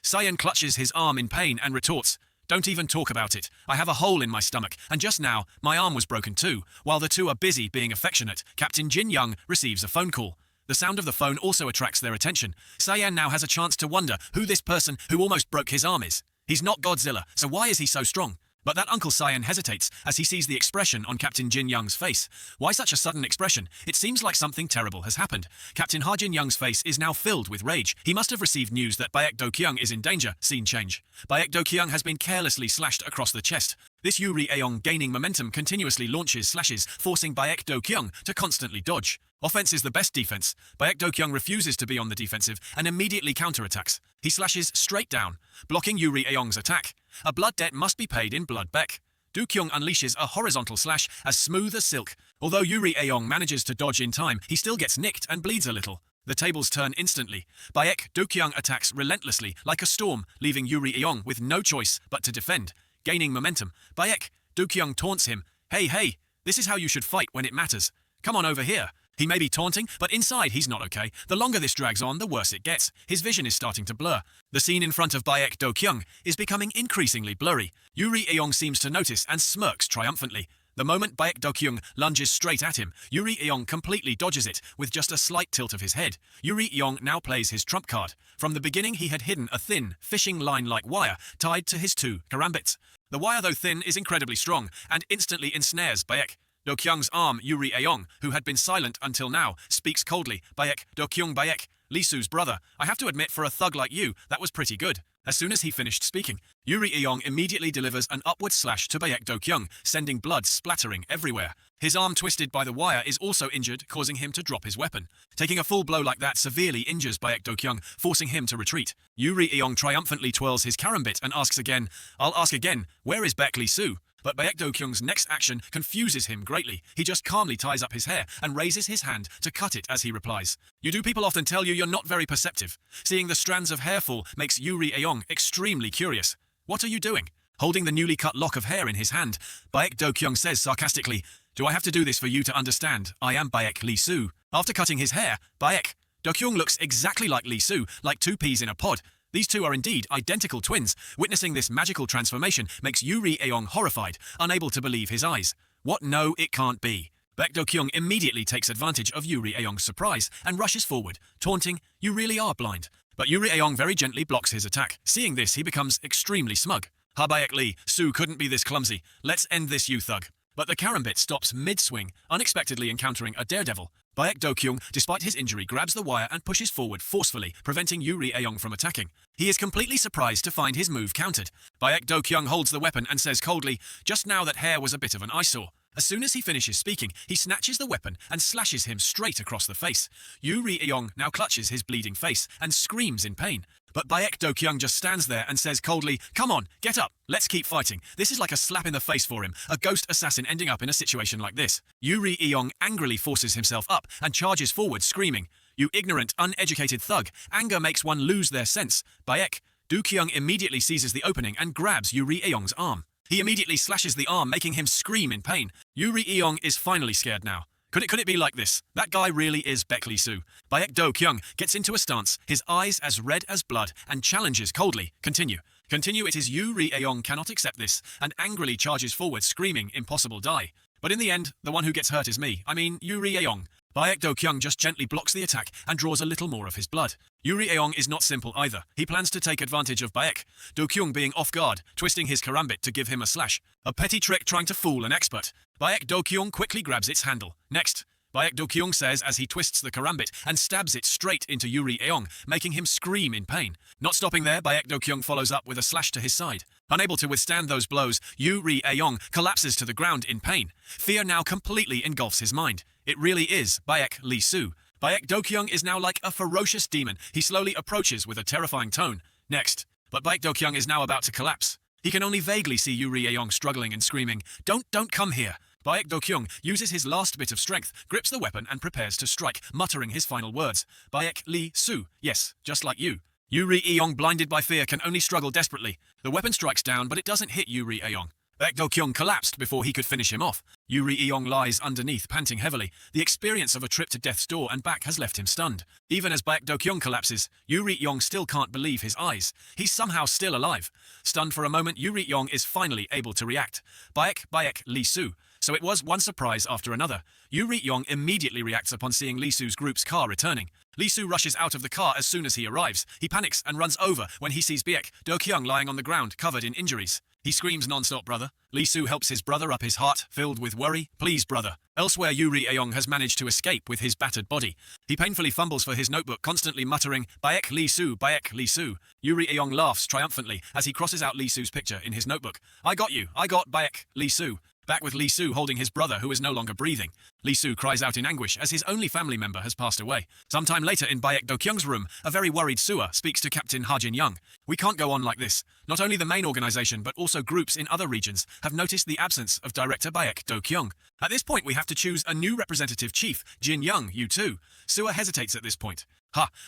Cyan clutches his arm in pain and retorts, don't even talk about it. I have a hole in my stomach, and just now, my arm was broken too. While the two are busy being affectionate, Captain Jin Young receives a phone call. The sound of the phone also attracts their attention. Cyan now has a chance to wonder who this person who almost broke his arm is. He's not Godzilla, so why is he so strong? But that Uncle Cyan hesitates as he sees the expression on Captain Jin Young's face. Why such a sudden expression? It seems like something terrible has happened. Captain Ha Jin Young's face is now filled with rage. He must have received news that Baek Do-kyung is in danger. Scene change. Baek Do-kyung has been carelessly slashed across the chest. This Yu Ri-eong gaining momentum continuously launches slashes, forcing Baek Do-kyung to constantly dodge. Offense is the best defense. Baek Do-kyung refuses to be on the defensive and immediately counterattacks. He slashes straight down, blocking Yu Ri-eong's attack. A blood debt must be paid in blood. Baek Do-kyung unleashes a horizontal slash as smooth as silk. Although Yu Ri-eong manages to dodge in time, he still gets nicked and bleeds a little. The tables turn instantly. Baek Do-kyung attacks relentlessly like a storm, leaving Yu Ri-eong with no choice but to defend. Gaining momentum, Baek Do-kyung taunts him. Hey, this is how you should fight when it matters. Come on over here. He may be taunting, but inside he's not okay. The longer this drags on, the worse it gets. His vision is starting to blur. The scene in front of Baek Do-kyung is becoming increasingly blurry. Yu Ri-eong seems to notice and smirks triumphantly. The moment Baek Do-kyung lunges straight at him, Yu Ri-eong completely dodges it with just a slight tilt of his head. Yu Ri-eong now plays his trump card. From the beginning he had hidden a thin, fishing line-like wire tied to his 2 karambits. The wire, though thin, is incredibly strong and instantly ensnares Baek Do-kyung's arm. Yu Ri-eong, who had been silent until now, speaks coldly. Baek Do-kyung, Baek Lee Su's brother. I have to admit, for a thug like you, that was pretty good. As soon as he finished speaking, Yuri Eong immediately delivers an upward slash to Baek Do-kyung, sending blood splattering everywhere. His arm, twisted by the wire, is also injured, causing him to drop his weapon. Taking a full blow like that severely injures Baek Do-kyung, forcing him to retreat. Yuri Eong triumphantly twirls his karambit and asks again, "I'll ask again, where is Baek Lee Su?" But Baek Do-kyung's next action confuses him greatly. He just calmly ties up his hair and raises his hand to cut it as he replies, "You do people often tell you you're not very perceptive?" Seeing the strands of hair fall makes Yuri Eong extremely curious. "What are you doing?" Holding the newly cut lock of hair in his hand, Baek Do-kyung says sarcastically, "Do I have to do this for you to understand? I am Baek Lee Su." After cutting his hair, Baek Do-kyung looks exactly like Lee Su, like two peas in a pod. These two are indeed identical twins. Witnessing this magical transformation makes Yuri Eong horrified, unable to believe his eyes. What? No, it can't be. Baek Do-kyung immediately takes advantage of Yuri Eong's surprise and rushes forward, taunting, "You really are blind." But Yuri Eong very gently blocks his attack. Seeing this, he becomes extremely smug. "Ha, Baek Lee Su couldn't be this clumsy. Let's end this, you thug." But the karambit stops mid-swing, unexpectedly encountering a daredevil. Baek Do-kyung, despite his injury, grabs the wire and pushes forward forcefully, preventing Yuri Eong from attacking. He is completely surprised to find his move countered. Baek Do-kyung holds the weapon and says coldly, "Just now that hair was a bit of an eyesore." As soon as he finishes speaking, he snatches the weapon and slashes him straight across the face. Yuri Eong now clutches his bleeding face and screams in pain. But Baek Do-kyung just stands there and says coldly, "Come on, get up, let's keep fighting." This is like a slap in the face for him, a ghost assassin ending up in a situation like this. Yuri Eong angrily forces himself up and charges forward, screaming, "You ignorant, uneducated thug, anger makes one lose their sense." Baek Do-kyung immediately seizes the opening and grabs Yuri Eong's arm. He immediately slashes the arm, making him scream in pain. Yuri Eong is finally scared now. Could it be like this? That guy really is Baek Lee Su. Baek Do-kyung gets into a stance, his eyes as red as blood, and challenges coldly, "Continue. Continue." It is Yuri Eong cannot accept this, and angrily charges forward, screaming, "Impossible, die." But in the end, the one who gets hurt is me. I mean, Yuri Eong. Baek Do-kyung just gently blocks the attack and draws a little more of his blood. Yuri Eong is not simple either. He plans to take advantage of Baek Do-kyung being off guard, twisting his karambit to give him a slash. A petty trick trying to fool an expert. Baek Do-kyung quickly grabs its handle. Next, Baek Do-kyung says as he twists the karambit and stabs it straight into Yuri Eong, making him scream in pain. Not stopping there, Baek Do-kyung follows up with a slash to his side. Unable to withstand those blows, Yuri Eong collapses to the ground in pain. Fear now completely engulfs his mind. It really is Baek Lee Su. Baek Do-kyung is now like a ferocious demon. He slowly approaches with a terrifying tone. Next. But Baek Do-kyung is now about to collapse. He can only vaguely see Yuri Eong struggling and screaming, Don't come here." Baek Do-kyung uses his last bit of strength, grips the weapon and prepares to strike, muttering his final words. "Baek Lee Su, yes, just like you." Yuri Eong, blinded by fear, can only struggle desperately. The weapon strikes down, but it doesn't hit Yuri Eong. Baek Do-kyung collapsed before he could finish him off. Yuri Eong lies underneath, panting heavily. The experience of a trip to death's door and back has left him stunned. Even as Baek Do-kyung collapses, Yuri Eong still can't believe his eyes. He's somehow still alive. Stunned for a moment, Yuri Eong is finally able to react. Baek Lee Su. So it was one surprise after another. Yuri Eong immediately reacts upon seeing Lee Su's group's car returning. Lee Su rushes out of the car as soon as he arrives. He panics and runs over when he sees Baek Do-kyung lying on the ground, covered in injuries. He screams non-stop, "Brother." Lee Su helps his brother up, his heart filled with worry. "Please, brother." Elsewhere, Yuri Eong has managed to escape with his battered body. He painfully fumbles for his notebook, constantly muttering, "Baek Lee Su, Baek Lee Su." Yuri Eong laughs triumphantly as he crosses out Lee Su's picture in his notebook. "I got you. I got Baek Lee Su." Back with Lee Su holding his brother, who is no longer breathing. Lee Su cries out in anguish as his only family member has passed away. Sometime later in Baek Do-kyung's room, a very worried Sua speaks to Captain Ha Jin-young. "We can't go on like this. Not only the main organization, but also groups in other regions have noticed the absence of Director Baek Do-kyung. At this point, we have to choose a new representative chief, Jin-young, you too." Sua hesitates at this point.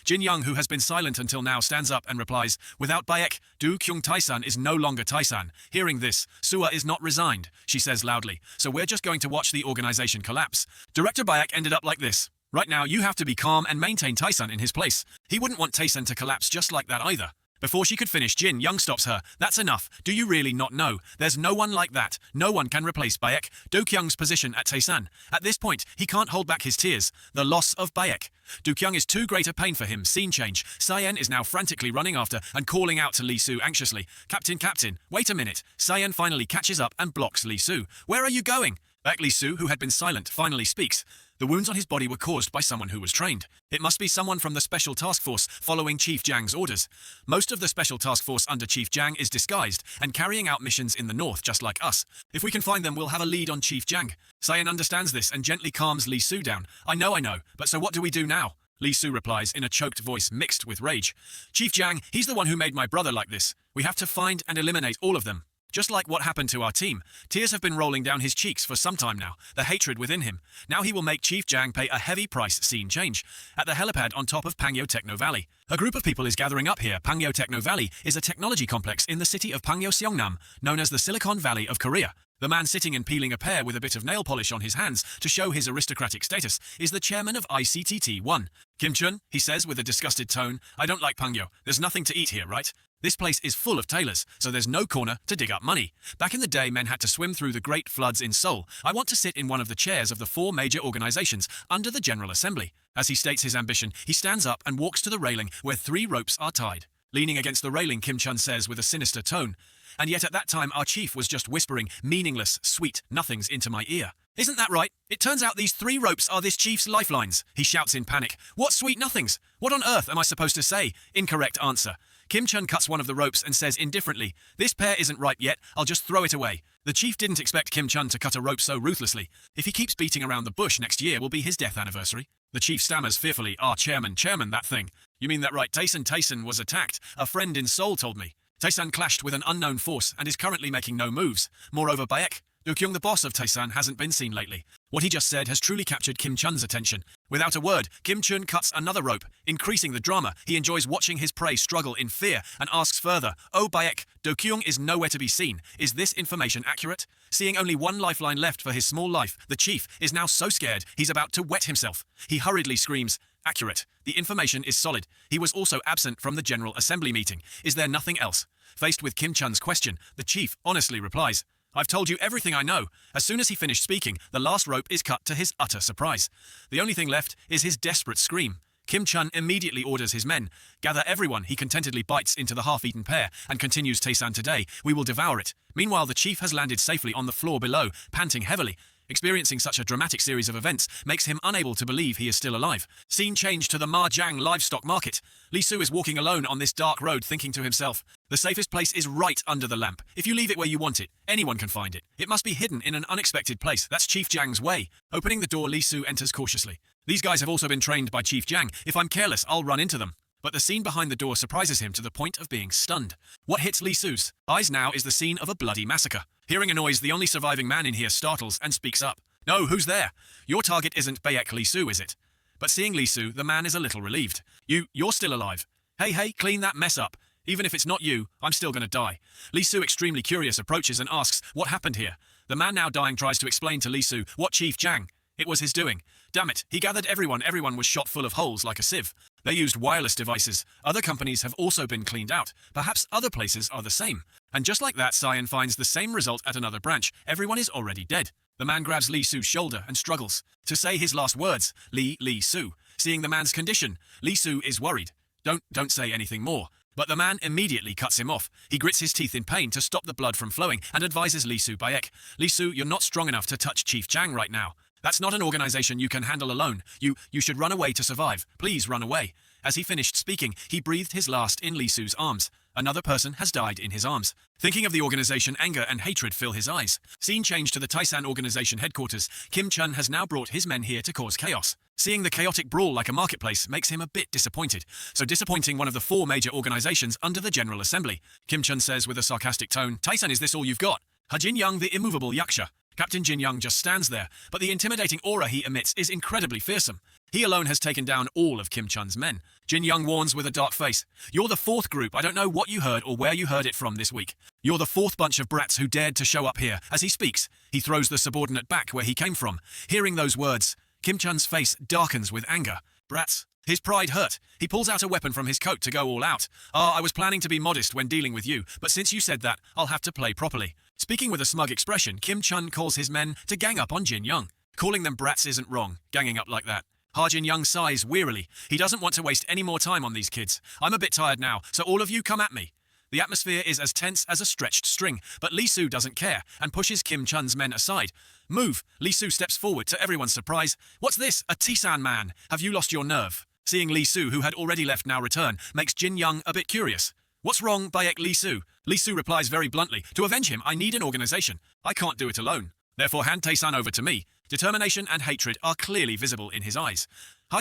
Jin-young, who has been silent until now, stands up and replies, "Without Baek, Do-kyung Taisan is no longer Taisan." Hearing this, Sua is not resigned, she says loudly, "So we're just going to watch the organization collapse. Director Baek ended up like this. Right now, you have to be calm and maintain Taisan in his place. He wouldn't want Taisan to collapse just like that either." Before she could finish, Jin-young stops her. "That's enough. Do you really not know? There's no one like that. No one can replace Baek Do-kyung's position at Taisan." At this point, he can't hold back his tears. The loss of Baek Do-kyung is too great a pain for him. Scene change. Sayen is now frantically running after and calling out to Lee Su anxiously. Captain, wait a minute." Sayen finally catches up and blocks Lee Su. "Where are you going?" Baek Lee Su, who had been silent, finally speaks. The wounds on his body were caused by someone who was trained. It must be someone from the Special Task Force following Chief Jiang's orders. Most of the Special Task Force under Chief Jiang is disguised and carrying out missions in the north just like us. If we can find them, we'll have a lead on Chief Jiang. Cyan understands this and gently calms Li Su down. I know, but so what do we do now? Li Su replies in a choked voice mixed with rage. Chief Jiang, he's the one who made my brother like this. We have to find and eliminate all of them. Just like what happened to our team, tears have been rolling down his cheeks for some time now, the hatred within him. Now he will make Chief Jiang pay a heavy price. Scene change. At the helipad on top of Pangyo Techno Valley. A group of people is gathering up here. Pangyo Techno Valley is a technology complex in the city of Pangyo Seongnam, known as the Silicon Valley of Korea. The man sitting and peeling a pear with a bit of nail polish on his hands to show his aristocratic status is the chairman of ICTT-1. Kim Chun, he says with a disgusted tone, I don't like Pangyo. There's nothing to eat here, right? This place is full of tailors, so there's no corner to dig up money. Back in the day, men had to swim through the great floods in Seoul. I want to sit in one of the chairs of the 4 major organizations under the General Assembly. As he states his ambition, he stands up and walks to the railing where 3 ropes are tied. Leaning against the railing, Kim Chun says with a sinister tone, and yet at that time our chief was just whispering meaningless, sweet nothings into my ear. Isn't that right? It turns out these 3 ropes are this chief's lifelines. He shouts in panic. What sweet nothings? What on earth am I supposed to say? Incorrect answer. Kim Chun cuts one of the ropes and says indifferently, this pear isn't ripe yet, I'll just throw it away. The chief didn't expect Kim Chun to cut a rope so ruthlessly. If he keeps beating around the bush, next year will be his death anniversary. The chief stammers fearfully, chairman, that thing. You mean that right? Tayson was attacked. A friend in Seoul told me. Tayson clashed with an unknown force and is currently making no moves. Moreover, Baek, Do-kyung, the boss of Tayson, hasn't been seen lately. What he just said has truly captured Kim Chun's attention. Without a word, Kim Chun cuts another rope, increasing the drama. He enjoys watching his prey struggle in fear and asks further, Oh Baek, Do-kyung is nowhere to be seen. Is this information accurate? Seeing only one lifeline left for his small life, the chief is now so scared he's about to wet himself. He hurriedly screams, Accurate. The information is solid. He was also absent from the General Assembly meeting. Is there nothing else? Faced with Kim Chun's question, the chief honestly replies, I've told you everything I know. As soon as he finished speaking, the last rope is cut to his utter surprise. The only thing left is his desperate scream. Kim Chun immediately orders his men, gather everyone. He contentedly bites into the half-eaten pear and continues, Taysan today, we will devour it. Meanwhile, the chief has landed safely on the floor below, panting heavily. Experiencing such a dramatic series of events makes him unable to believe he is still alive. Scene change to the Mahjong livestock market. Li Su is walking alone on this dark road thinking to himself, the safest place is right under the lamp. If you leave it where you want it, anyone can find it. It must be hidden in an unexpected place. That's Chief Jiang's way. Opening the door, Li Su enters cautiously. These guys have also been trained by Chief Jiang. If I'm careless, I'll run into them. But the scene behind the door surprises him to the point of being stunned. What hits Li Su's eyes now is the scene of a bloody massacre. Hearing a noise, the only surviving man in here startles and speaks up. No, who's there? Your target isn't Baek Li Su, is it? But seeing Li Su, the man is a little relieved. You're still alive. Hey, clean that mess up. Even if it's not you, I'm still gonna die. Li Su, extremely curious, approaches and asks, what happened here? The man now dying tries to explain to Li Su what Chief Jiang. It was his doing. Damn it, he gathered everyone was shot full of holes like a sieve. They used wireless devices. Other companies have also been cleaned out. Perhaps other places are the same. And just like that, Cyan finds the same result at another branch. Everyone is already dead. The man grabs Li Su's shoulder and struggles to say his last words, Li Su. Seeing the man's condition, Li Su is worried. Don't say anything more. But the man immediately cuts him off. He grits his teeth in pain to stop the blood from flowing and advises Li Su Baek. Li Su, you're not strong enough to touch Chief Jiang right now. That's not an organization you can handle alone. You should run away to survive. Please run away. As he finished speaking, he breathed his last in Li Su's arms. Another person has died in his arms. Thinking of the organization, anger and hatred fill his eyes. Scene change to the Taysan organization headquarters. Kim Chun has now brought his men here to cause chaos. Seeing the chaotic brawl like a marketplace makes him a bit disappointed. So disappointing one of the 4 major organizations under the General Assembly. Kim Chun says with a sarcastic tone, Taysan, is this all you've got? Jin Young, the immovable yaksha. Captain Jin Young just stands there, but the intimidating aura he emits is incredibly fearsome. He alone has taken down all of Kim Chun's men. Jin Young warns with a dark face, You're the 4th group. I don't know what you heard or where you heard it from this week. You're the 4th bunch of brats who dared to show up here. As he speaks, he throws the subordinate back where he came from. Hearing those words, Kim Chun's face darkens with anger. Brats. His pride hurt. He pulls out a weapon from his coat to go all out. I was planning to be modest when dealing with you, but since you said that, I'll have to play properly. Speaking with a smug expression, Kim Chun calls his men to gang up on Jin Young. Calling them brats isn't wrong, ganging up like that. Jin Young sighs wearily. He doesn't want to waste any more time on these kids. I'm a bit tired now, so all of you come at me. The atmosphere is as tense as a stretched string, but Lee Soo doesn't care and pushes Kim Chun's men aside. Move! Lee Soo steps forward to everyone's surprise. What's this? A Tisan man? Have you lost your nerve? Seeing Lee Soo, who had already left, now return, makes Jin Young a bit curious. What's wrong, Bayek Lee Soo? Lee Soo replies very bluntly, to avenge him, I need an organization. I can't do it alone. Therefore hand Tae-san over to me. Determination and hatred are clearly visible in his eyes.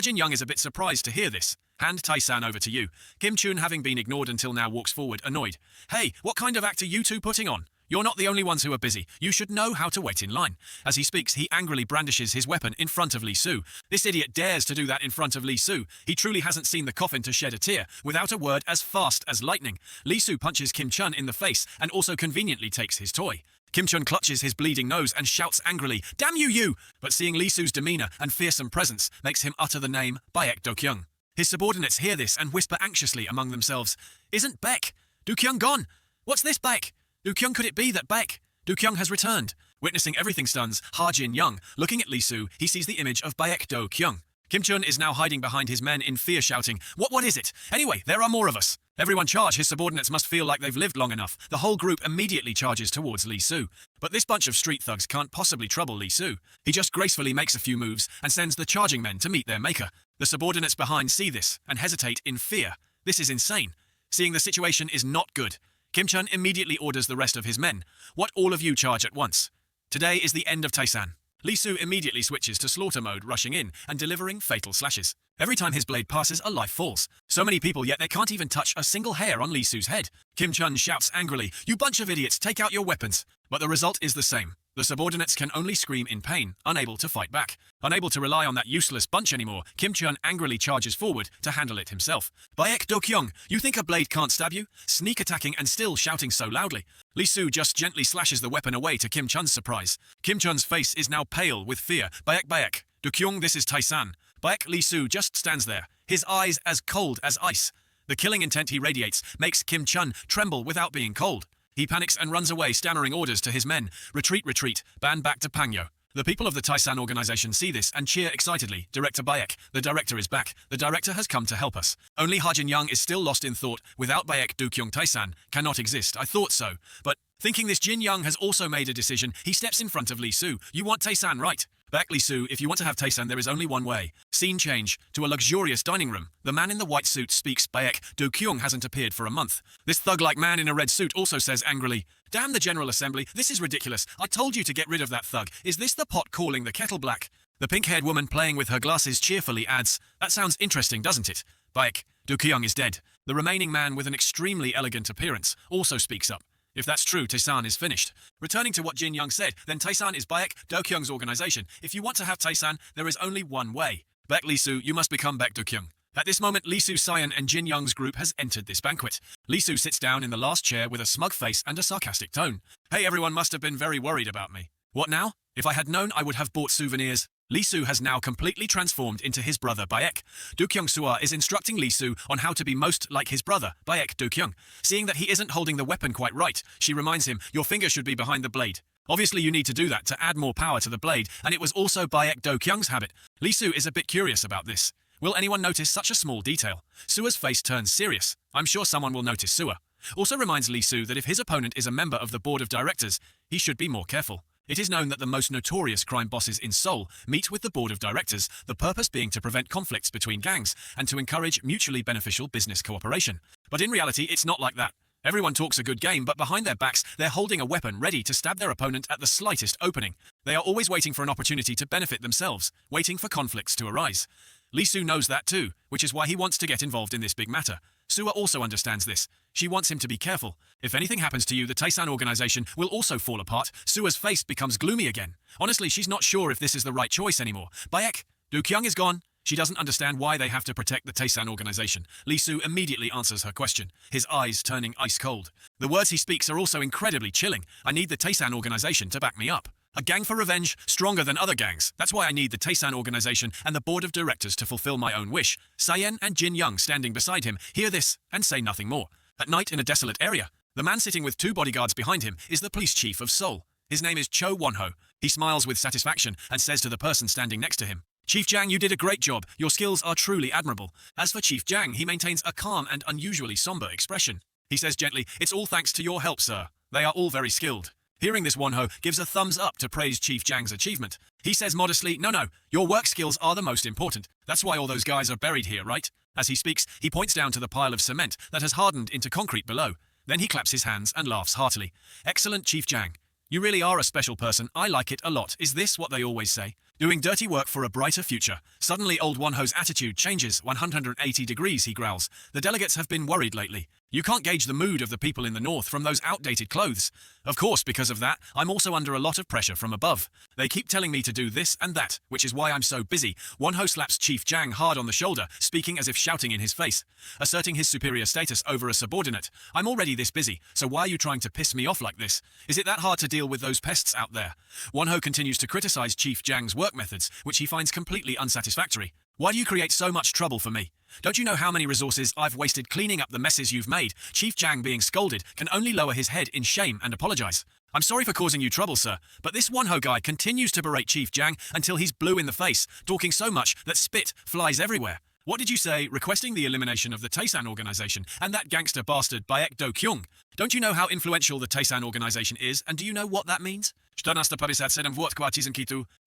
Jin Young is a bit surprised to hear this. Hand Tae-san over to you. Kim Chun, having been ignored until now, walks forward, annoyed. Hey, what kind of act are you two putting on? You're not the only ones who are busy. You should know how to wait in line. As he speaks, he angrily brandishes his weapon in front of Lee Soo. This idiot dares to do that in front of Lee Soo. He truly hasn't seen the coffin to shed a tear. Without a word, as fast as lightning, Lee Soo punches Kim Chun in the face and also conveniently takes his toy. Kim Chun clutches his bleeding nose and shouts angrily, "Damn you, you!" But seeing Lee Soo's demeanor and fearsome presence makes him utter the name Bayek Do-kyung. His subordinates hear this and whisper anxiously among themselves, "Isn't Baek Do-kyung gone? What's this, Baek? Do-kyung, could it be that Baek Do-kyung has returned?" Witnessing everything stuns Jin Young. Looking at Lee Soo, he sees the image of Baek Do-kyung. Kim Chun is now hiding behind his men in fear, shouting, What is it? Anyway, there are more of us. Everyone charge. His subordinates must feel like they've lived long enough. The whole group immediately charges towards Lee Soo. But this bunch of street thugs can't possibly trouble Lee Soo. He just gracefully makes a few moves and sends the charging men to meet their maker. The subordinates behind see this and hesitate in fear. This is insane. Seeing the situation is not good, Kim Chun immediately orders the rest of his men, What, all of you charge at once. Today is the end of Tae-san. Lee Soo immediately switches to slaughter mode, rushing in and delivering fatal slashes. Every time his blade passes, a life falls. So many people, yet they can't even touch a single hair on Lee Soo's head. Kim Chun shouts angrily, You bunch of idiots, take out your weapons. But the result is the same. The subordinates can only scream in pain, unable to fight back. Unable to rely on that useless bunch anymore, Kim Chun angrily charges forward to handle it himself. Baek Do-kyung, you think a blade can't stab you? Sneak attacking and still shouting so loudly. Lee Soo just gently slashes the weapon away to Kim Chun's surprise. Kim Chun's face is now pale with fear. Baek Do-kyung, this is Tae-san. Baek Lee Soo just stands there, his eyes as cold as ice. The killing intent he radiates makes Kim Chun tremble without being cold. He panics and runs away, stammering orders to his men. Retreat, retreat, ban back to Pangyo. The people of the Tae-san organization see this and cheer excitedly. Director Baek, the director is back. The director has come to help us. Only Jin Young is still lost in thought. Without Baek Do-kyung, Tae-san cannot exist. I thought so. But thinking this, Jin Young has also made a decision. He steps in front of Lee Soo. You want Tae-san, right? Baek Lee Soo, if you want to have Tae-san, there is only one way. Scene change to a luxurious dining room. The man in the white suit speaks. Baek Do-kyung hasn't appeared for a month. This thug-like man in a red suit also says angrily, Damn the General Assembly, this is ridiculous. I told you to get rid of that thug. Is this the pot calling the kettle black? The pink-haired woman playing with her glasses cheerfully adds, That sounds interesting, doesn't it? Baek Do-kyung is dead. The remaining man with an extremely elegant appearance also speaks up. If that's true, Tae-san is finished. Returning to what Jin Young said, then Tae-san is Baek Do-kyung's organization. If you want to have Tae-san, there is only one way. Baek Lee Soo, you must become Baek Do-kyung. At this moment, Lee Soo Sion and Jin Young's group has entered this banquet. Lee Soo sits down in the last chair with a smug face and a sarcastic tone. Hey, everyone must have been very worried about me. What now? If I had known, I would have bought souvenirs. Lee Soo has now completely transformed into his brother Baek. Do-kyung Sua is instructing Lee Soo on how to be most like his brother, Baek Do-kyung. Seeing that he isn't holding the weapon quite right, she reminds him, Your finger should be behind the blade. Obviously you need to do that to add more power to the blade, and it was also Baek Do-kyung's habit. Lee Soo is a bit curious about this. Will anyone notice such a small detail? Sua's face turns serious. I'm sure someone will notice Sua. Also reminds Lee Soo that if his opponent is a member of the board of directors, he should be more careful. It is known that the most notorious crime bosses in Seoul meet with the board of directors, the purpose being to prevent conflicts between gangs and to encourage mutually beneficial business cooperation. But in reality, it's not like that. Everyone talks a good game, but behind their backs, they're holding a weapon ready to stab their opponent at the slightest opening. They are always waiting for an opportunity to benefit themselves, waiting for conflicts to arise. Lee Soo knows that too, which is why he wants to get involved in this big matter. Sua also understands this. She wants him to be careful. If anything happens to you, the Tae-san organization will also fall apart. Sua's face becomes gloomy again. Honestly, she's not sure if this is the right choice anymore. Baek Do-kyung is gone. She doesn't understand why they have to protect the Tae-san organization. Lee Soo immediately answers her question, his eyes turning ice cold. The words he speaks are also incredibly chilling. I need the Tae-san organization to back me up. A gang for revenge, stronger than other gangs. That's why I need the Tae-san organization and the board of directors to fulfill my own wish. Sayen and Jin Young, standing beside him, hear this and say nothing more. At night in a desolate area, the man sitting with 2 bodyguards behind him is the police chief of Seoul. His name is Cho Won-ho. He smiles with satisfaction and says to the person standing next to him, Chief Jang, you did a great job. Your skills are truly admirable. As for Chief Jang, he maintains a calm and unusually somber expression. He says gently, "It's all thanks to your help, sir. They are all very skilled." Hearing this, Wonho gives a thumbs up to praise Chief Jang's achievement. He says modestly, "No, your work skills are the most important. That's why all those guys are buried here, right?" As he speaks, he points down to the pile of cement that has hardened into concrete below. Then he claps his hands and laughs heartily. "Excellent, Chief Jang. You really are a special person. I like it a lot. Is this what they always say? Doing dirty work for a brighter future." Suddenly, old Wonho's attitude changes 180 degrees, he growls. "The delegates have been worried lately. You can't gauge the mood of the people in the north from those outdated clothes. Of course, because of that, I'm also under a lot of pressure from above. They keep telling me to do this and that, which is why I'm so busy." Wonho slaps Chief Jang hard on the shoulder, speaking as if shouting in his face, asserting his superior status over a subordinate. "I'm already this busy, so why are you trying to piss me off like this? Is it that hard to deal with those pests out there?" Wonho continues to criticize Chief Jang's work methods, which he finds completely unsatisfactory. "Why do you create so much trouble for me? Don't you know how many resources I've wasted cleaning up the messes you've made?" Chief Jang, being scolded, can only lower his head in shame and apologize. "I'm sorry for causing you trouble, sir, but this Wonho guy continues to berate Chief Jang until he's blue in the face, talking so much that spit flies everywhere. What did you say, requesting the elimination of the Taesan organization and that gangster bastard Baek Do-kyung? Don't you know how influential the Taesan organization is, and do you know what that means?"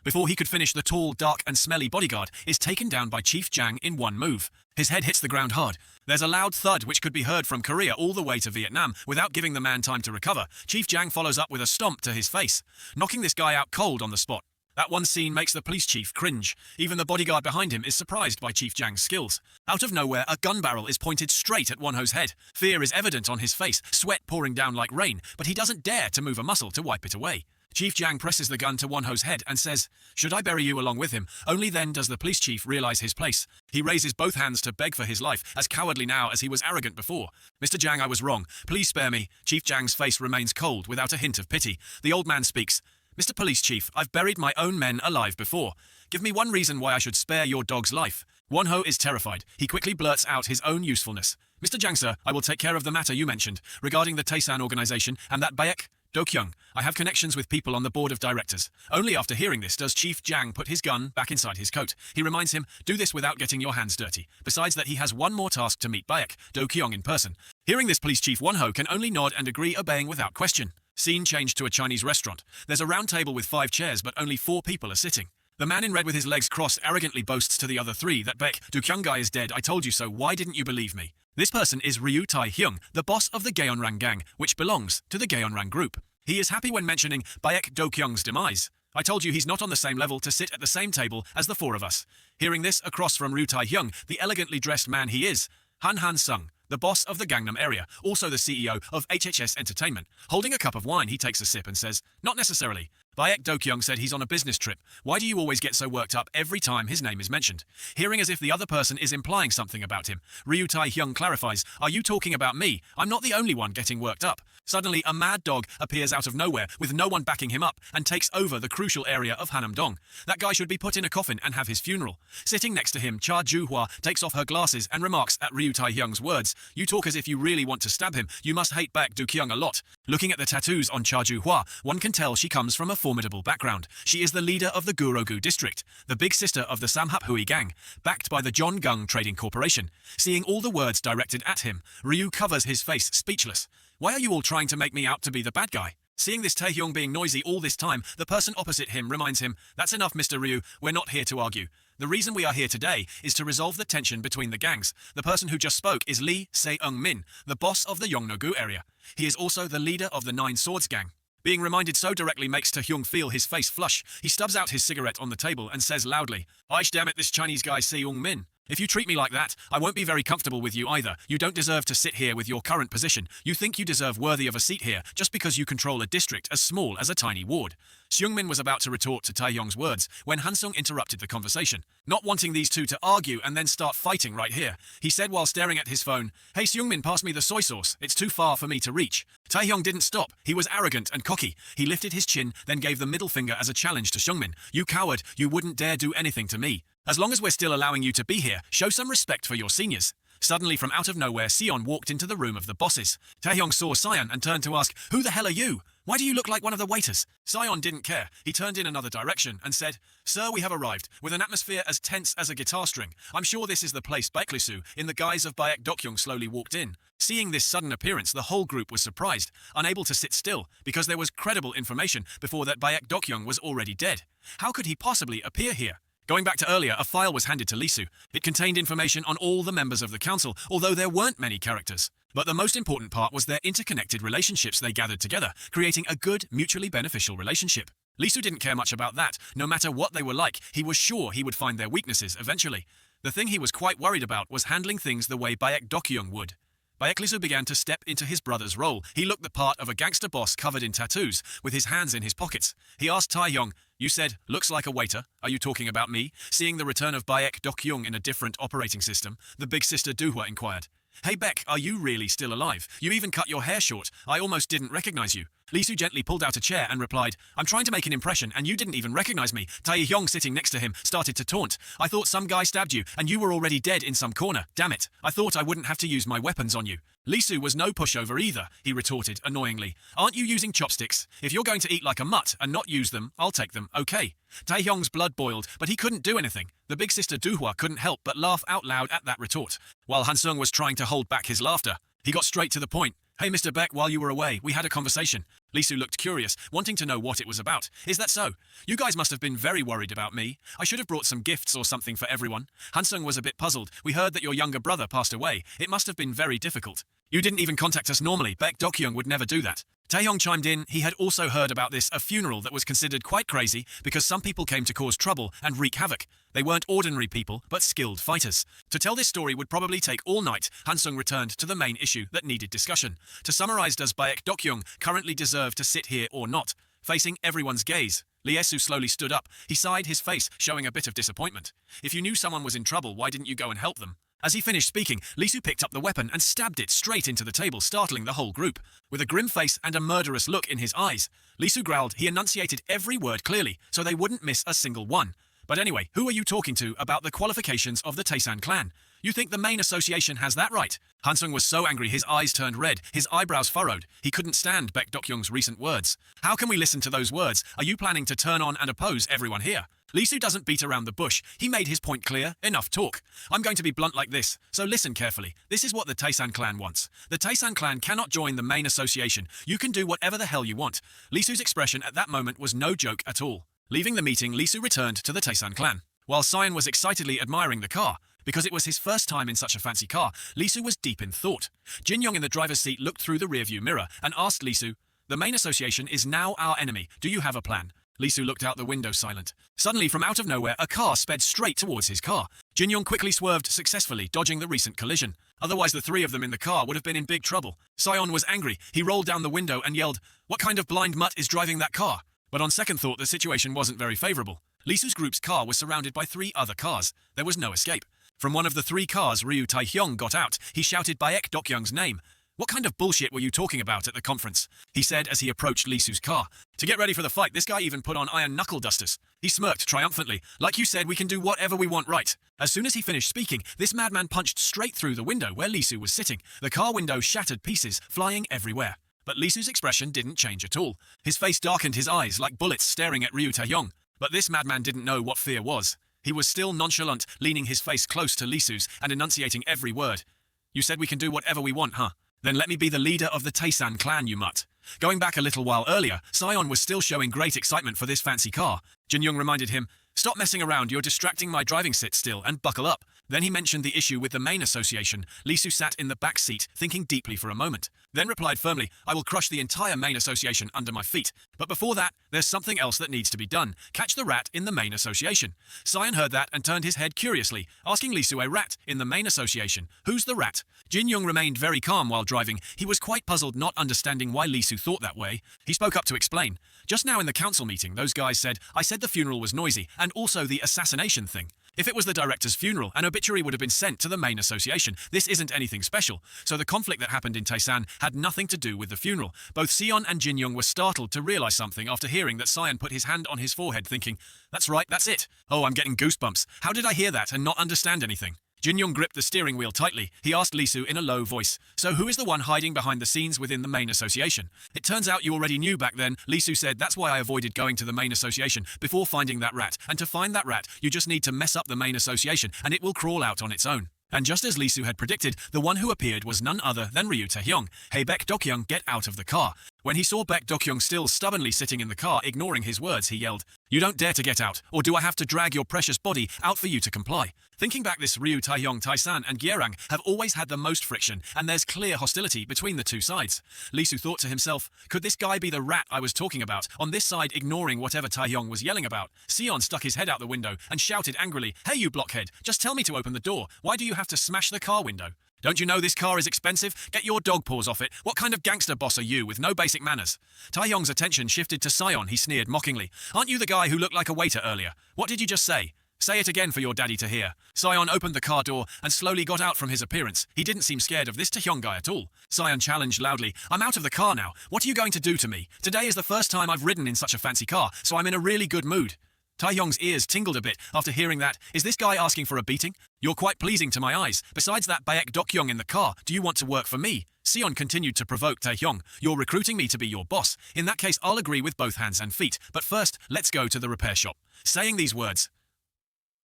Before he could finish, the tall, dark and smelly bodyguard is taken down by Chief Jang in one move. His head hits the ground hard. There's a loud thud which could be heard from Korea all the way to Vietnam without giving the man time to recover. Chief Jang follows up with a stomp to his face, knocking this guy out cold on the spot. That one scene makes the police chief cringe. Even the bodyguard behind him is surprised by Chief Jang's skills. Out of nowhere, a gun barrel is pointed straight at Wonho's head. Fear is evident on his face, sweat pouring down like rain, but he doesn't dare to move a muscle to wipe it away. Chief Jang presses the gun to Wonho's head and says, "Should I bury you along with him?" Only then does the police chief realize his place. He raises both hands to beg for his life, as cowardly now as he was arrogant before. "Mr. Jang, I was wrong. Please spare me." Chief Jang's face remains cold without a hint of pity. The old man speaks. "Mr. Police Chief, I've buried my own men alive before. Give me one reason why I should spare your dog's life." Wonho is terrified. He quickly blurts out his own usefulness. "Mr. Jang, sir, I will take care of the matter you mentioned, regarding the Taesan organization and that Baek Do-kyung. I have connections with people on the board of directors." Only after hearing this does Chief Jang put his gun back inside his coat. He reminds him, "Do this without getting your hands dirty." Besides that, he has one more task to meet Baek Do-kyung in person. Hearing this, Police Chief Wonho can only nod and agree, obeying without question. Scene changed to a Chinese restaurant. There's a round table with 5 chairs, but only 4 people are sitting. The man in red with his legs crossed arrogantly boasts to the other 3 that Baek Do-kyung guy is dead. "I told you so, why didn't you believe me?" This person is Ryu Tae-hyung, the boss of the Gaeonrang gang, which belongs to the Gaeonrang group. He is happy when mentioning Baek Do-kyung's demise. "I told you he's not on the same level to sit at the same table as the 4 of us." Hearing this, across from Ryu Tae-hyung, the elegantly dressed man he is, Han Sung, the boss of the Gangnam area, also the CEO of HHS Entertainment. Holding a cup of wine, he takes a sip and says, "Not necessarily. Baek Do-kyung said he's on a business trip. Why do you always get so worked up every time his name is mentioned?" Hearing as if the other person is implying something about him, Ryu Tae-hyung clarifies, "Are you talking about me? I'm not the only one getting worked up." Suddenly, a mad dog appears out of nowhere with no one backing him up and takes over the crucial area of Hanam-dong. That guy should be put in a coffin and have his funeral. Sitting next to him, Cha Ju-hwa takes off her glasses and remarks at Ryu Tae-hyung's words, "You talk as if you really want to stab him. You must hate Baek Do-kyung a lot." Looking at the tattoos on Cha Ju-hwa, one can tell she comes from a formidable background. She is the leader of the Gurogu district, the big sister of the Samhaphui gang, backed by the John Gung Trading Corporation. Seeing all the words directed at him, Ryu covers his face, speechless. "Why are you all trying to make me out to be the bad guy?" Seeing this Taehyung being noisy all this time, the person opposite him reminds him, "That's enough, Mr. Ryu, we're not here to argue. The reason we are here today is to resolve the tension between the gangs." The person who just spoke is Lee Se-eung-min, the boss of the Yongno-gu area. He is also the leader of the Nine Swords gang. Being reminded so directly makes Taehyung feel his face flush. He stubs out his cigarette on the table and says loudly, "Aish, damn it, this Chinese guy Se-eung-min. If you treat me like that, I won't be very comfortable with you either. You don't deserve to sit here with your current position. You think you deserve worthy of a seat here just because you control a district as small as a tiny ward." Seung-min was about to retort to Taehyung's words when Hansung interrupted the conversation, not wanting these two to argue and then start fighting right here. He said while staring at his phone, "Hey Seung-min, pass me the soy sauce. It's too far for me to reach." Taehyung didn't stop. He was arrogant and cocky. He lifted his chin, then gave the middle finger as a challenge to Seung-min. "You coward, you wouldn't dare do anything to me." As long as we're still allowing you to be here, show some respect for your seniors. Suddenly, from out of nowhere, Sion walked into the room of the bosses. Taehyung saw Sion and turned to ask, "Who the hell are you? Why do you look like one of the waiters?" Sion didn't care. He turned in another direction and said, "Sir, we have arrived, with an atmosphere as tense as a guitar string. I'm sure this is the place." Baeklisu, in the guise of Baek Dokyoung, slowly walked in. Seeing this sudden appearance, the whole group was surprised, unable to sit still, because there was credible information before that Baek Dokyoung was already dead. How could he possibly appear here? Going back to earlier, a file was handed to Lisu. It contained information on all the members of the council, although there weren't many characters. But the most important part was their interconnected relationships they gathered together, creating a good, mutually beneficial relationship. Lisu didn't care much about that. No matter what they were like, he was sure he would find their weaknesses eventually. The thing he was quite worried about was handling things the way Baek Dokyoung would. Baeklisu began to step into his brother's role. He looked the part of a gangster boss covered in tattoos, with his hands in his pockets. He asked Taehyung, "You said, looks like a waiter. Are you talking about me?" Seeing the return of Baek Dokyoung in a different operating system, the big sister Doohwa inquired. "Hey Beck, are you really still alive? You even cut your hair short. I almost didn't recognize you." Lisu gently pulled out a chair and replied, "I'm trying to make an impression and you didn't even recognize me." Taehyung, sitting next to him, started to taunt. "I thought some guy stabbed you and you were already dead in some corner. Damn it. I thought I wouldn't have to use my weapons on you." Lisu was no pushover either, he retorted annoyingly. "Aren't you using chopsticks? If you're going to eat like a mutt and not use them, I'll take them, okay?" Taehyung's blood boiled, but he couldn't do anything. The big sister Doohwa couldn't help but laugh out loud at that retort. While Hansung was trying to hold back his laughter, he got straight to the point. "Hey Mr. Beck, while you were away, we had a conversation." Lisu looked curious, wanting to know what it was about. "Is that so? You guys must have been very worried about me. I should have brought some gifts or something for everyone." Hansung was a bit puzzled. "We heard that your younger brother passed away. It must have been very difficult. You didn't even contact us normally. Baek Dokyoung would never do that." Taehyung chimed in. He had also heard about this, a funeral that was considered quite crazy because some people came to cause trouble and wreak havoc. They weren't ordinary people, but skilled fighters. To tell this story would probably take all night. Hansung returned to the main issue that needed discussion. To summarize, does Baek Dokyoung currently deserve to sit here or not? Facing everyone's gaze, Liesu slowly stood up. He sighed, his face showing a bit of disappointment. "If you knew someone was in trouble, why didn't you go and help them?" As he finished speaking, Lisu picked up the weapon and stabbed it straight into the table, startling the whole group. With a grim face and a murderous look in his eyes, Lisu growled. He enunciated every word clearly, so they wouldn't miss a single one. "But anyway, who are you talking to about the qualifications of the Taesan clan? You think the main association has that right?" Hansung was so angry his eyes turned red, his eyebrows furrowed. He couldn't stand Baek Dokyoung's recent words. "How can we listen to those words? Are you planning to turn on and oppose everyone here?" Lisu doesn't beat around the bush. He made his point clear. "Enough talk. I'm going to be blunt like this, so listen carefully. This is what the Taesan clan wants. The Taesan clan cannot join the main association. You can do whatever the hell you want." Lisu's expression at that moment was no joke at all. Leaving the meeting, Lisu returned to the Taesan clan. While Sion was excitedly admiring the car, because it was his first time in such a fancy car, Lisu was deep in thought. Jin-young in the driver's seat looked through the rearview mirror and asked Lisu, "The main association is now our enemy. Do you have a plan?" Lisu looked out the window silent. Suddenly, from out of nowhere, a car sped straight towards his car. Jin-young quickly swerved successfully, dodging the recent collision. Otherwise, the three of them in the car would have been in big trouble. Sion was angry. He rolled down the window and yelled, "What kind of blind mutt is driving that car?" But on second thought, the situation wasn't very favorable. Lisu's group's car was surrounded by 3 other cars. There was no escape. From one of the 3 cars, Ryu Taehyung got out. He shouted Baek Dokyoung's name. "What kind of bullshit were you talking about at the conference?" he said as he approached Lisu's car. "To get ready for the fight, this guy even put on iron knuckle dusters." He smirked triumphantly. "Like you said, we can do whatever we want, right?" As soon as he finished speaking, this madman punched straight through the window where Lisu was sitting. The car window shattered pieces, flying everywhere. But Lisu's expression didn't change at all. His face darkened, his eyes like bullets staring at Ryu Taehyung. But this madman didn't know what fear was. He was still nonchalant, leaning his face close to Lisu's and enunciating every word. "You said we can do whatever we want, huh? Then let me be the leader of the Taesan clan, you mutt." Going back a little while earlier, Sion was still showing great excitement for this fancy car. Jin-young reminded him, "Stop messing around, you're distracting my driving. Sit still and buckle up." Then he mentioned the issue with the main association. Lisu sat in the back seat, thinking deeply for a moment. Then replied firmly, "I will crush the entire main association under my feet. But before that, there's something else that needs to be done. Catch the rat in the main association." Sion heard that and turned his head curiously, asking Lisu, "A rat in the main association? Who's the rat?" Jin-young remained very calm while driving. He was quite puzzled, not understanding why Lisu thought that way. He spoke up to explain. "Just now in the council meeting, those guys said, I said the funeral was noisy, and also the assassination thing. If it was the director's funeral, an obituary would have been sent to the main association. This isn't anything special. So the conflict that happened in Taesan had nothing to do with the funeral. Both Sion and Jin Young were startled to realize something after hearing that Sion put his hand on his forehead, thinking, "That's right, that's it. Oh, I'm getting goosebumps. How did I hear that and not understand anything?" Jin Young gripped the steering wheel tightly. He asked Lee Soo in a low voice, "So who is the one hiding behind the scenes within the main association?" "It turns out you already knew back then," Lee Soo said. "That's why I avoided going to the main association before finding that rat. And to find that rat, you just need to mess up the main association and it will crawl out on its own." And just as Lee Soo had predicted, the one who appeared was none other than Ryu Taehyung. "Hey Baek Dokyoung, get out of the car." When he saw Baek Dokyoung still stubbornly sitting in the car, ignoring his words, he yelled, "You don't dare to get out, or do I have to drag your precious body out for you to comply?" Thinking back, this Ryu Taehyung, Taesan and Gierang have always had the most friction, and there's clear hostility between the two sides. Lee Soo thought to himself, could this guy be the rat I was talking about, on this side ignoring whatever Taehyung was yelling about? Sion stuck his head out the window and shouted angrily, "Hey you blockhead, just tell me to open the door. Why do you have to smash the car window? Don't you know this car is expensive? Get your dog paws off it. What kind of gangster boss are you with no basic manners?" Taehyung's attention shifted to Sion. He sneered mockingly, "Aren't you the guy who looked like a waiter earlier? What did you just say? Say it again for your daddy to hear." Sion opened the car door and slowly got out. From his appearance, he didn't seem scared of this Taehyung guy at all. Sion challenged loudly, "I'm out of the car now. What are you going to do to me? Today is the first time I've ridden in such a fancy car, so I'm in a really good mood." Taehyung's ears tingled a bit after hearing that. Is this guy asking for a beating? "You're quite pleasing to my eyes. Besides that Baek Dokyoung in the car, do you want to work for me?" Sion continued to provoke Taehyung. "You're recruiting me to be your boss. In that case, I'll agree with both hands and feet. But first, let's go to the repair shop." Saying these words,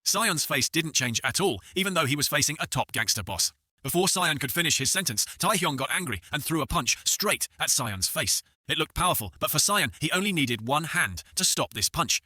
Sion's face didn't change at all, even though he was facing a top gangster boss. Before Sion could finish his sentence, Taehyung got angry and threw a punch straight at Sion's face. It looked powerful, but for Sion, he only needed one hand to stop this punch.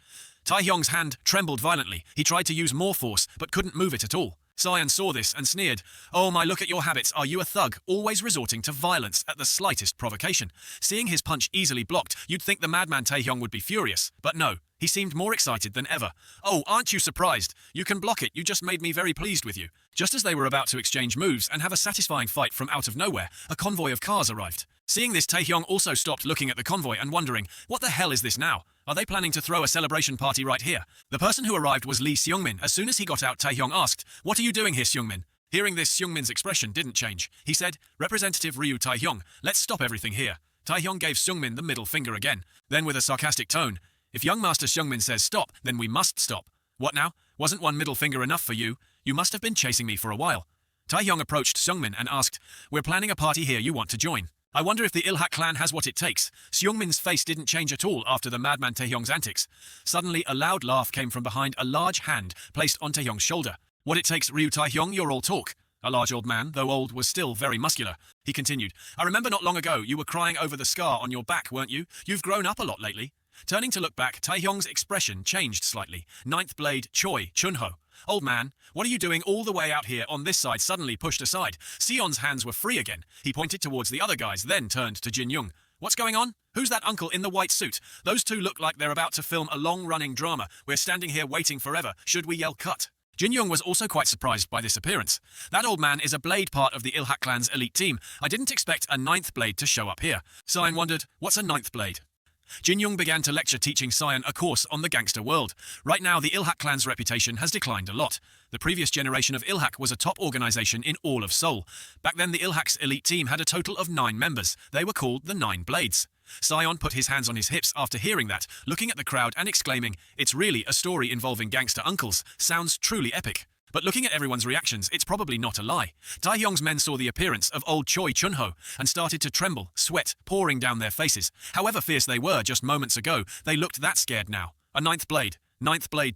Taehyung's hand trembled violently. He tried to use more force, but couldn't move it at all. Sion saw this and sneered, "Oh my, look at your habits. Are you a thug, always resorting to violence at the slightest provocation?" Seeing his punch easily blocked, you'd think the madman Taehyung would be furious. But no, he seemed more excited than ever. "Oh, aren't you surprised? You can block it. You just made me very pleased with you." Just as they were about to exchange moves and have a satisfying fight, from out of nowhere, a convoy of cars arrived. Seeing this, Taehyung also stopped looking at the convoy and wondering, what the hell is this now? Are they planning to throw a celebration party right here? The person who arrived was Lee Seungmin. As soon as he got out, Taehyung asked, "What are you doing here, Seungmin?" Hearing this, Seungmin's expression didn't change. He said, "Representative Ryu Taehyung, let's stop everything here." Taehyung gave Seungmin the middle finger again. Then with a sarcastic tone, "If young master Seungmin says stop, then we must stop." "What now? Wasn't one middle finger enough for you? You must have been chasing me for a while." Taehyung approached Seungmin and asked, "We're planning a party here, you want to join? I wonder if the Ilhak clan has what it takes." Seungmin's face didn't change at all after the madman Taehyung's antics. Suddenly, a loud laugh came from behind a large hand placed on Taehyung's shoulder. "What it takes, Ryu Taehyung, you're all talk." A large old man, though old, was still very muscular. He continued, "I remember not long ago you were crying over the scar on your back, weren't you? You've grown up a lot lately." Turning to look back, Taehyung's expression changed slightly. Ninth blade Choi Chunho. "Old man, what are you doing all the way out here on this side?" Suddenly pushed aside. Sion's hands were free again. He pointed towards the other guys, then turned to Jin Young. "What's going on? Who's that uncle in the white suit? Those two look like they're about to film a long-running drama. We're standing here waiting forever. Should we yell cut?" Jin Young was also quite surprised by this appearance. "That old man is a blade, part of the Ilhak clan's elite team. I didn't expect a ninth blade to show up here." Sion wondered, what's a ninth blade? Jin Young began to lecture, teaching Sion a course on the gangster world. Right now, the Ilhak clan's reputation has declined a lot. The previous generation of Ilhak was a top organization in all of Seoul. Back then, the Ilhak's elite team had a total of 9 members. They were called the 9 Blades. Sion put his hands on his hips after hearing that, looking at the crowd and exclaiming, "It's really a story involving gangster uncles. Sounds truly epic." But looking at everyone's reactions, it's probably not a lie. Taehyung's men saw the appearance of old Choi Chunho and started to tremble, sweat pouring down their faces. However fierce they were just moments ago, they looked that scared now. A ninth blade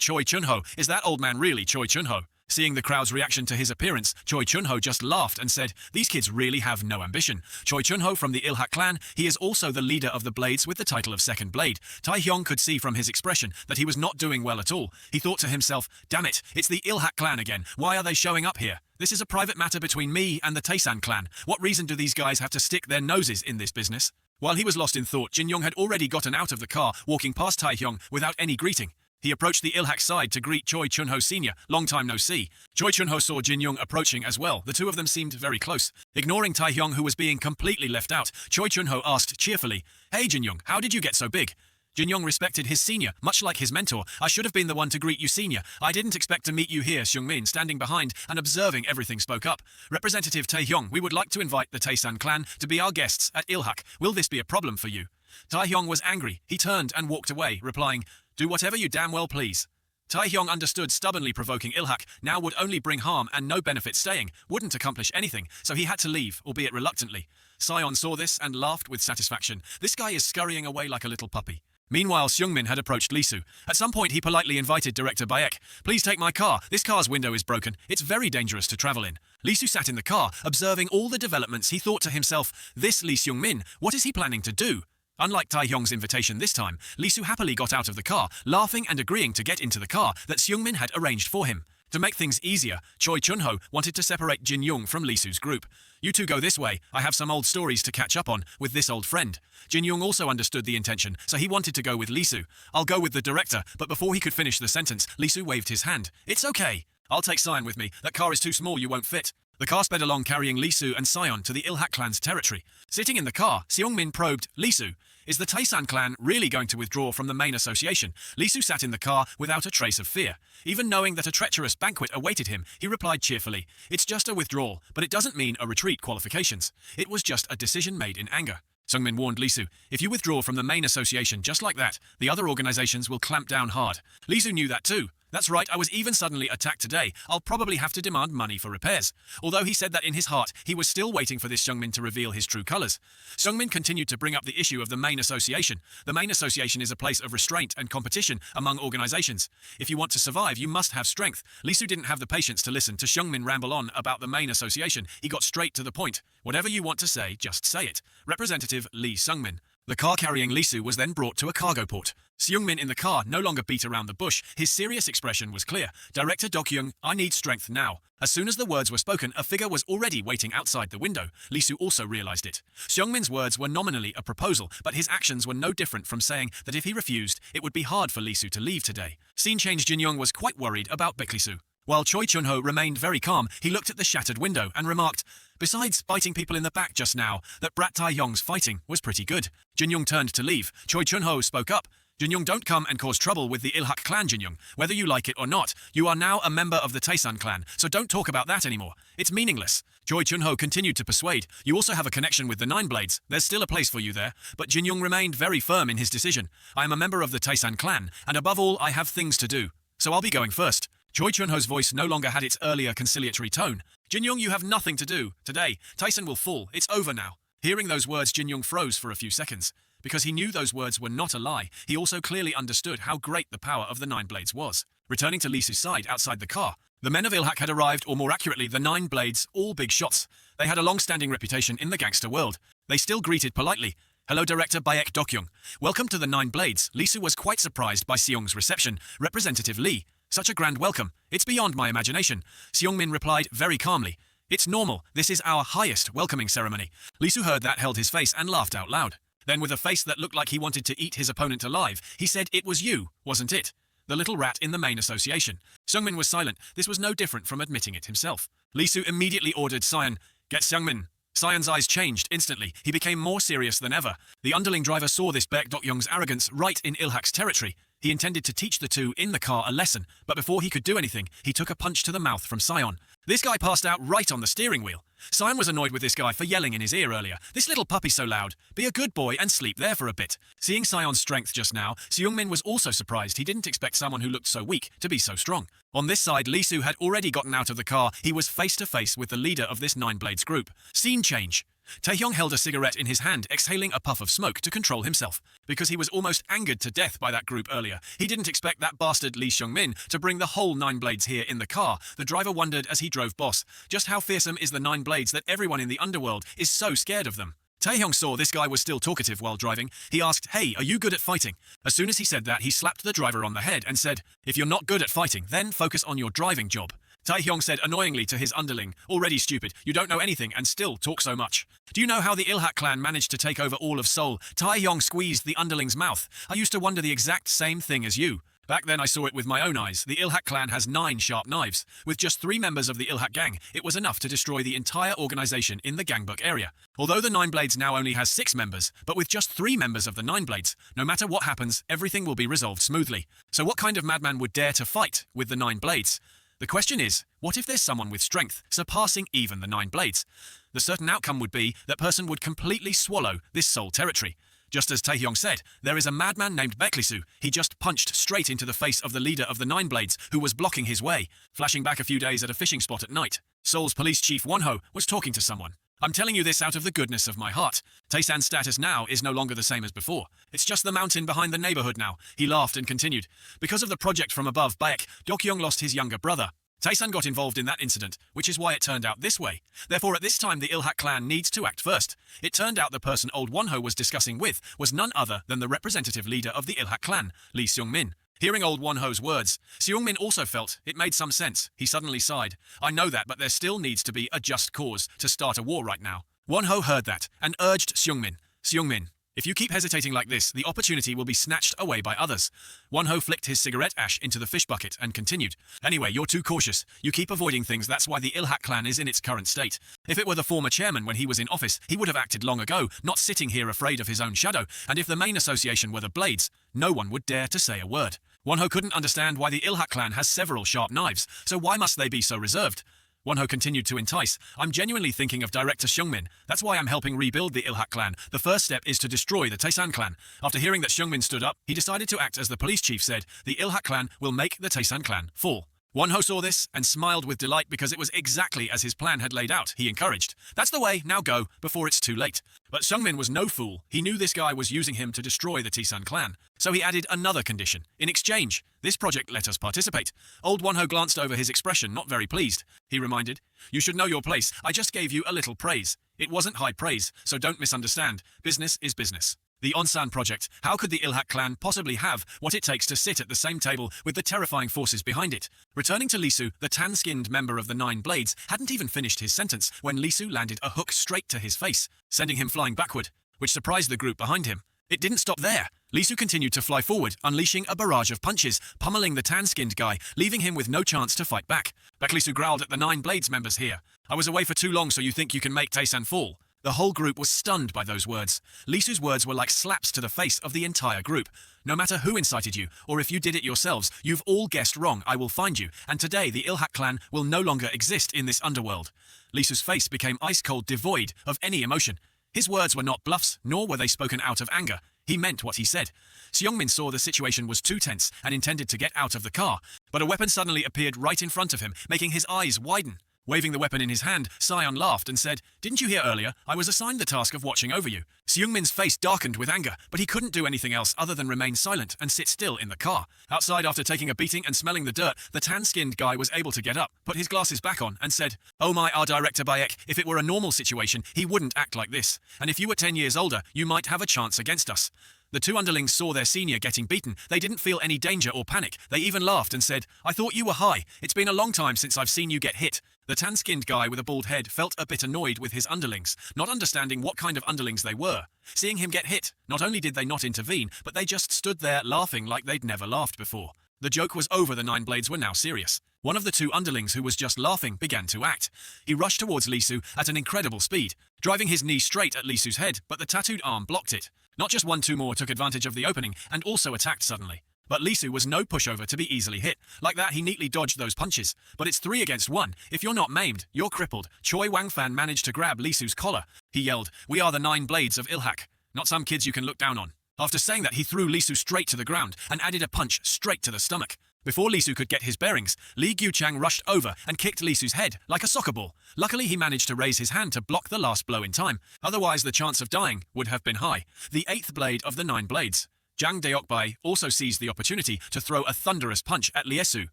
Choi Chunho. Is that old man really Choi Chunho? Seeing the crowd's reaction to his appearance, Choi Chunho just laughed and said, "These kids really have no ambition." Choi Chunho from the Ilhak clan, he is also the leader of the Blades with the title of second blade. Taehyung could see from his expression that he was not doing well at all. He thought to himself, damn it, it's the Ilhak clan again. Why are they showing up here? This is a private matter between me and the Taesan clan. What reason do these guys have to stick their noses in this business? While he was lost in thought, Jin Young had already gotten out of the car, walking past Taehyung without any greeting. He approached the Ilhak side to greet Choi Chunho Sr., long time no see. Choi Chunho saw Jin Young approaching as well. The two of them seemed very close. Ignoring Taehyung, who was being completely left out, Choi Chunho asked cheerfully, "Hey Jin Young, how did you get so big?" Jin Yong respected his senior, much like his mentor. I should have been the one to greet you, senior. I didn't expect to meet you here. Seung-min, standing behind and observing everything, spoke up. Representative Tae-hyung, we would like to invite the Taesan clan to be our guests at Ilhak. Will this be a problem for you? Tae-hyung was angry. He turned and walked away, replying, do whatever you damn well please. Tae-hyung understood stubbornly provoking Ilhak now would only bring harm and no benefit staying, wouldn't accomplish anything, so he had to leave, albeit reluctantly. Sion saw this and laughed with satisfaction. This guy is scurrying away like a little puppy. Meanwhile, Seung-min had approached Lee Soo. At some point, he politely invited Director Baek. Please take my car. This car's window is broken. It's very dangerous to travel in. Lee Soo sat in the car, observing all the developments. He thought to himself, this Lee Seung-min, what is he planning to do? Unlike Tae-hyung's invitation this time, Lee Soo happily got out of the car, laughing and agreeing to get into the car that Seung-min had arranged for him. To make things easier, Choi Chun-ho wanted to separate Jin Young from Lee Soo's group. You two go this way, I have some old stories to catch up on with this old friend. Jin Young also understood the intention, so he wanted to go with Lee Soo. I'll go with the director, but before he could finish the sentence, Lee Soo waved his hand. It's okay. I'll take Sion with me. That car is too small, you won't fit. The car sped along carrying Lee Soo and Sion to the Ilhak clan's territory. Sitting in the car, Seung-min probed, Lee Soo, is the Taesan clan really going to withdraw from the main association? Lee Soo sat in the car without a trace of fear. Even knowing that a treacherous banquet awaited him, he replied cheerfully, it's just a withdrawal, but it doesn't mean a retreat qualifications. It was just a decision made in anger. Seung-min warned Lee Soo, if you withdraw from the main association just like that, the other organizations will clamp down hard. Lee Soo knew that too. That's right, I was even suddenly attacked today. I'll probably have to demand money for repairs. Although he said that in his heart, he was still waiting for this Seung-min to reveal his true colors. Seung-min continued to bring up the issue of the main association. The main association is a place of restraint and competition among organizations. If you want to survive, you must have strength. Lee Soo didn't have the patience to listen to Seung-min ramble on about the main association. He got straight to the point. Whatever you want to say, just say it. Representative Lee Seung-min. The car carrying Lee Soo was then brought to a cargo port. Seung-min in the car no longer beat around the bush. His serious expression was clear. Director Dokyung, I need strength now. As soon as the words were spoken, a figure was already waiting outside the window. Lee Soo also realized it. Seung-min's words were nominally a proposal, but his actions were no different from saying that if he refused, it would be hard for Lee Soo to leave today. Scene change. Jin Young was quite worried about Baek Lee Soo. While Choi Chun-ho remained very calm, he looked at the shattered window and remarked, besides biting people in the back just now, that brat Tae-hyung's fighting was pretty good. Jin Young turned to leave. Choi Chun-ho spoke up. Jin Young, don't come and cause trouble with the Ilhak clan, Jin Young. Whether you like it or not, you are now a member of the Taesan clan, so don't talk about that anymore. It's meaningless. Choi Chun-ho continued to persuade. You also have a connection with the Nine Blades. There's still a place for you there. But Jin Young remained very firm in his decision. I am a member of the Taesan clan, and above all, I have things to do. So I'll be going first. Choi Chun-ho's voice no longer had its earlier conciliatory tone. Jin Young, you have nothing to do. Today, Taesan will fall. It's over now. Hearing those words, Jin Young froze for a few seconds. Because he knew those words were not a lie, he also clearly understood how great the power of the Nine Blades was. Returning to Lee Soo's side outside the car, the men of Ilhak had arrived, or more accurately, the Nine Blades, all big shots. They had a long-standing reputation in the gangster world. They still greeted politely. Hello, Director Baek Dokyung. Welcome to the Nine Blades. Lee Soo was quite surprised by Seung's reception. Representative Lee. Such a grand welcome. It's beyond my imagination. Seung-min replied very calmly. It's normal. This is our highest welcoming ceremony. Lee Soo heard that, held his face, and laughed out loud. Then with a face that looked like he wanted to eat his opponent alive, he said, it was you, wasn't it? The little rat in the main association. Seung-min was silent. This was no different from admitting it himself. Lee Soo immediately ordered Sion, get Seung-min. Sion's eyes changed instantly. He became more serious than ever. The underling driver saw this Baek Dokyung's arrogance right in Ilhak's territory. He intended to teach the two in the car a lesson, but before he could do anything, he took a punch to the mouth from Sion. This guy passed out right on the steering wheel. Sion was annoyed with this guy for yelling in his ear earlier. This little puppy's so loud. Be a good boy and sleep there for a bit. Seeing Sion's strength just now, Seung-min was also surprised. He didn't expect someone who looked so weak to be so strong. On this side, Lee Soo had already gotten out of the car. He was face to face with the leader of this Nine Blades group. Scene change. Tae-hyung held a cigarette in his hand, exhaling a puff of smoke to control himself. Because he was almost angered to death by that group earlier, he didn't expect that bastard Lee Seung-min to bring the whole Nine Blades here in the car. The driver wondered as he drove boss, just how fearsome is the Nine Blades that everyone in the underworld is so scared of them. Tae-hyung saw this guy was still talkative while driving. He asked, hey, are you good at fighting? As soon as he said that, he slapped the driver on the head and said, if you're not good at fighting, then focus on your driving job. Tae-hyung said annoyingly to his underling, already stupid, you don't know anything and still talk so much. Do you know how the Ilhak clan managed to take over all of Seoul? Tae-hyung squeezed the underling's mouth. I used to wonder the exact same thing as you. Back then I saw it with my own eyes. The Ilhak clan has 9 sharp knives. With just 3 members of the Ilhak gang, it was enough to destroy the entire organization in the Gangbuk area. Although the 9 Blades now only has 6 members, but with just 3 members of the 9 Blades, no matter what happens, everything will be resolved smoothly. So what kind of madman would dare to fight with the 9 Blades? The question is, what if there's someone with strength, surpassing even the 9 Blades? The certain outcome would be that person would completely swallow this Seoul territory. Just as Taehyung said, there is a madman named Baeklisu. He just punched straight into the face of the leader of the 9 Blades, who was blocking his way. Flashing back a few days at a fishing spot at night, Seoul's police chief Wonho was talking to someone. I'm telling you this out of the goodness of my heart. Taesan's status now is no longer the same as before. It's just the mountain behind the neighborhood now. He laughed and continued. Because of the project from above, Baek, Dokyeong lost his younger brother. Taesan got involved in that incident, which is why it turned out this way. Therefore, at this time, the Ilhak clan needs to act first. It turned out the person old Wonho was discussing with was none other than the representative leader of the Ilhak clan, Lee Seung-min. Hearing old Wonho's words, Seung-min also felt it made some sense. He suddenly sighed. I know that, but there still needs to be a just cause to start a war right now. Wonho heard that and urged Seung-min. Seung-min, if you keep hesitating like this, the opportunity will be snatched away by others. Wonho flicked his cigarette ash into the fish bucket and continued. Anyway, you're too cautious. You keep avoiding things, that's why the Ilhak clan is in its current state. If it were the former chairman when he was in office, he would have acted long ago, not sitting here afraid of his own shadow. And if the main association were the Blades, no one would dare to say a word. Wonho couldn't understand why the Ilhak clan has several sharp knives, so why must they be so reserved? Wonho continued to entice. I'm genuinely thinking of Director Seung-min. That's why I'm helping rebuild the Ilhak clan. The first step is to destroy the Taesan clan. After hearing that Seung-min stood up, he decided to act as the police chief said. The Ilhak clan will make the Taesan clan fall. Wonho saw this and smiled with delight because it was exactly as his plan had laid out. He encouraged. That's the way, now go, before it's too late. But Seung-min was no fool. He knew this guy was using him to destroy the Taesan clan. So he added another condition. In exchange, this project let us participate. Old Wonho glanced over his expression, not very pleased. He reminded, you should know your place. I just gave you a little praise. It wasn't high praise, so don't misunderstand. Business is business. The Onsan project, how could the Ilhak clan possibly have what it takes to sit at the same table with the terrifying forces behind it? Returning to Lisu, the tan-skinned member of the 9 Blades hadn't even finished his sentence when Lisu landed a hook straight to his face, sending him flying backward, which surprised the group behind him. It didn't stop there. Lisu continued to fly forward, unleashing a barrage of punches, pummeling the tan-skinned guy, leaving him with no chance to fight back. Baeklisu growled at the 9 Blades members here. I was away for too long, so you think you can make Taesan fall? The whole group was stunned by those words. Lisu's words were like slaps to the face of the entire group. No matter who incited you, or if you did it yourselves, you've all guessed wrong. I will find you, and today the Ilhak clan will no longer exist in this underworld. Lisu's face became ice-cold, devoid of any emotion. His words were not bluffs, nor were they spoken out of anger. He meant what he said. Seung-min saw the situation was too tense and intended to get out of the car, but a weapon suddenly appeared right in front of him, making his eyes widen. Waving the weapon in his hand, Sion laughed and said, Didn't you hear earlier? I was assigned the task of watching over you. Seung-min's face darkened with anger, but he couldn't do anything else other than remain silent and sit still in the car. Outside, after taking a beating and smelling the dirt, the tan-skinned guy was able to get up, put his glasses back on, and said, Oh my, our director Baek, if it were a normal situation, he wouldn't act like this. And if you were 10 years older, you might have a chance against us. The 2 underlings saw their senior getting beaten. They didn't feel any danger or panic. They even laughed and said, I thought you were high. It's been a long time since I've seen you get hit. The tan-skinned guy with a bald head felt a bit annoyed with his underlings, not understanding what kind of underlings they were. Seeing him get hit, not only did they not intervene, but they just stood there laughing like they'd never laughed before. The joke was over. The 9 Blades were now serious. One of the 2 underlings who was just laughing began to act. He rushed towards Lisu at an incredible speed, driving his knee straight at Lisu's head, but the tattooed arm blocked it. Not just 2 more took advantage of the opening and also attacked suddenly. But Lisu was no pushover to be easily hit. Like that, he neatly dodged those punches. But it's 3 against 1. If you're not maimed, you're crippled. Choi Wang-fan managed to grab Lisu's collar. He yelled, We are the 9 Blades of Ilhak, not some kids you can look down on. After saying that, he threw Lisu straight to the ground and added a punch straight to the stomach. Before Lisu could get his bearings, Lee Gyuchang rushed over and kicked Lisu's head like a soccer ball. Luckily, he managed to raise his hand to block the last blow in time. Otherwise, the chance of dying would have been high. The 8th blade of the 9 Blades, Jang Deokbai, also seized the opportunity to throw a thunderous punch at Liesu.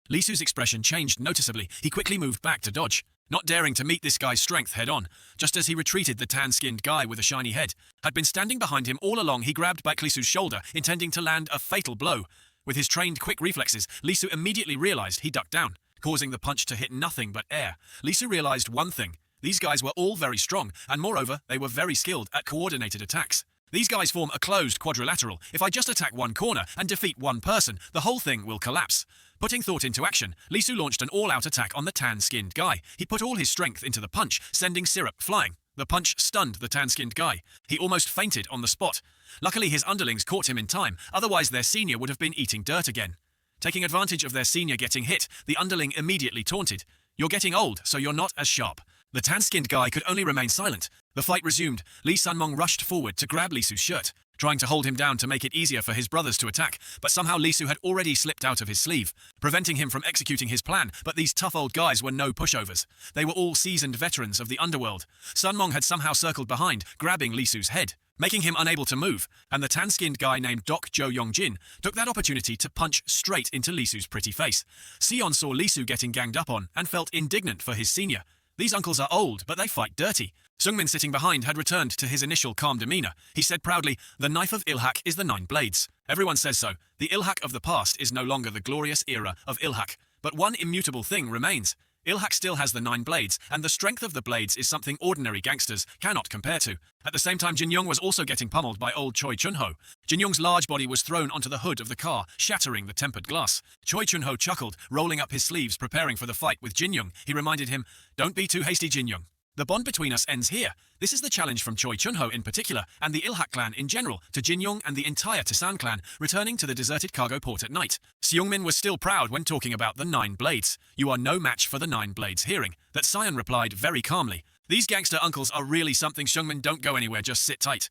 Lisu's expression changed noticeably. He quickly moved back to dodge, not daring to meet this guy's strength head-on. Just as he retreated, the tan-skinned guy with a shiny head had been standing behind him all along. He grabbed back Lisu's shoulder, intending to land a fatal blow. With his trained quick reflexes, Lisu immediately realized he ducked down, causing the punch to hit nothing but air. Lisu realized one thing. These guys were all very strong, and moreover, they were very skilled at coordinated attacks. These guys form a closed quadrilateral. If I just attack one corner and defeat one person, the whole thing will collapse. Putting thought into action, Lee Su launched an all-out attack on the tan-skinned guy. He put all his strength into the punch, sending syrup flying. The punch stunned the tan-skinned guy. He almost fainted on the spot. Luckily, his underlings caught him in time, otherwise their senior would have been eating dirt again. Taking advantage of their senior getting hit, the underling immediately taunted. "You're getting old, so you're not as sharp." The tan-skinned guy could only remain silent. The fight resumed. Lee Sunmong rushed forward to grab Lee Su's shirt, trying to hold him down to make it easier for his brothers to attack, but somehow Lee Su had already slipped out of his sleeve, preventing him from executing his plan. But these tough old guys were no pushovers. They were all seasoned veterans of the underworld. Sunmong had somehow circled behind, grabbing Lee Su's head, making him unable to move, and the tan-skinned guy named Dok Jo Yongjin took that opportunity to punch straight into Lee Su's pretty face. Sion saw Lee Su getting ganged up on and felt indignant for his senior. These uncles are old, but they fight dirty. Seungmin, sitting behind, had returned to his initial calm demeanor. He said proudly, "The knife of Ilhak is the 9 blades. Everyone says so. The Ilhak of the past is no longer the glorious era of Ilhak. But one immutable thing remains. Ilhak still has the 9 blades, and the strength of the blades is something ordinary gangsters cannot compare to." At the same time, Jin Young was also getting pummeled by old Choi Chun-ho. Jin Young's large body was thrown onto the hood of the car, shattering the tempered glass. Choi Chun-ho chuckled, rolling up his sleeves, preparing for the fight with Jin Young. He reminded him, "Don't be too hasty, Jin Young. The bond between us ends here." This is the challenge from Choi Chun-ho in particular, and the Ilhak clan in general, to Jin Young and the entire Tasan clan, returning to the deserted cargo port at night. Seungmin was still proud when talking about the 9 blades. "You are no match for the 9 blades." Hearing that, Sion replied very calmly, "These gangster uncles are really something. Seungmin, don't go anywhere, just sit tight."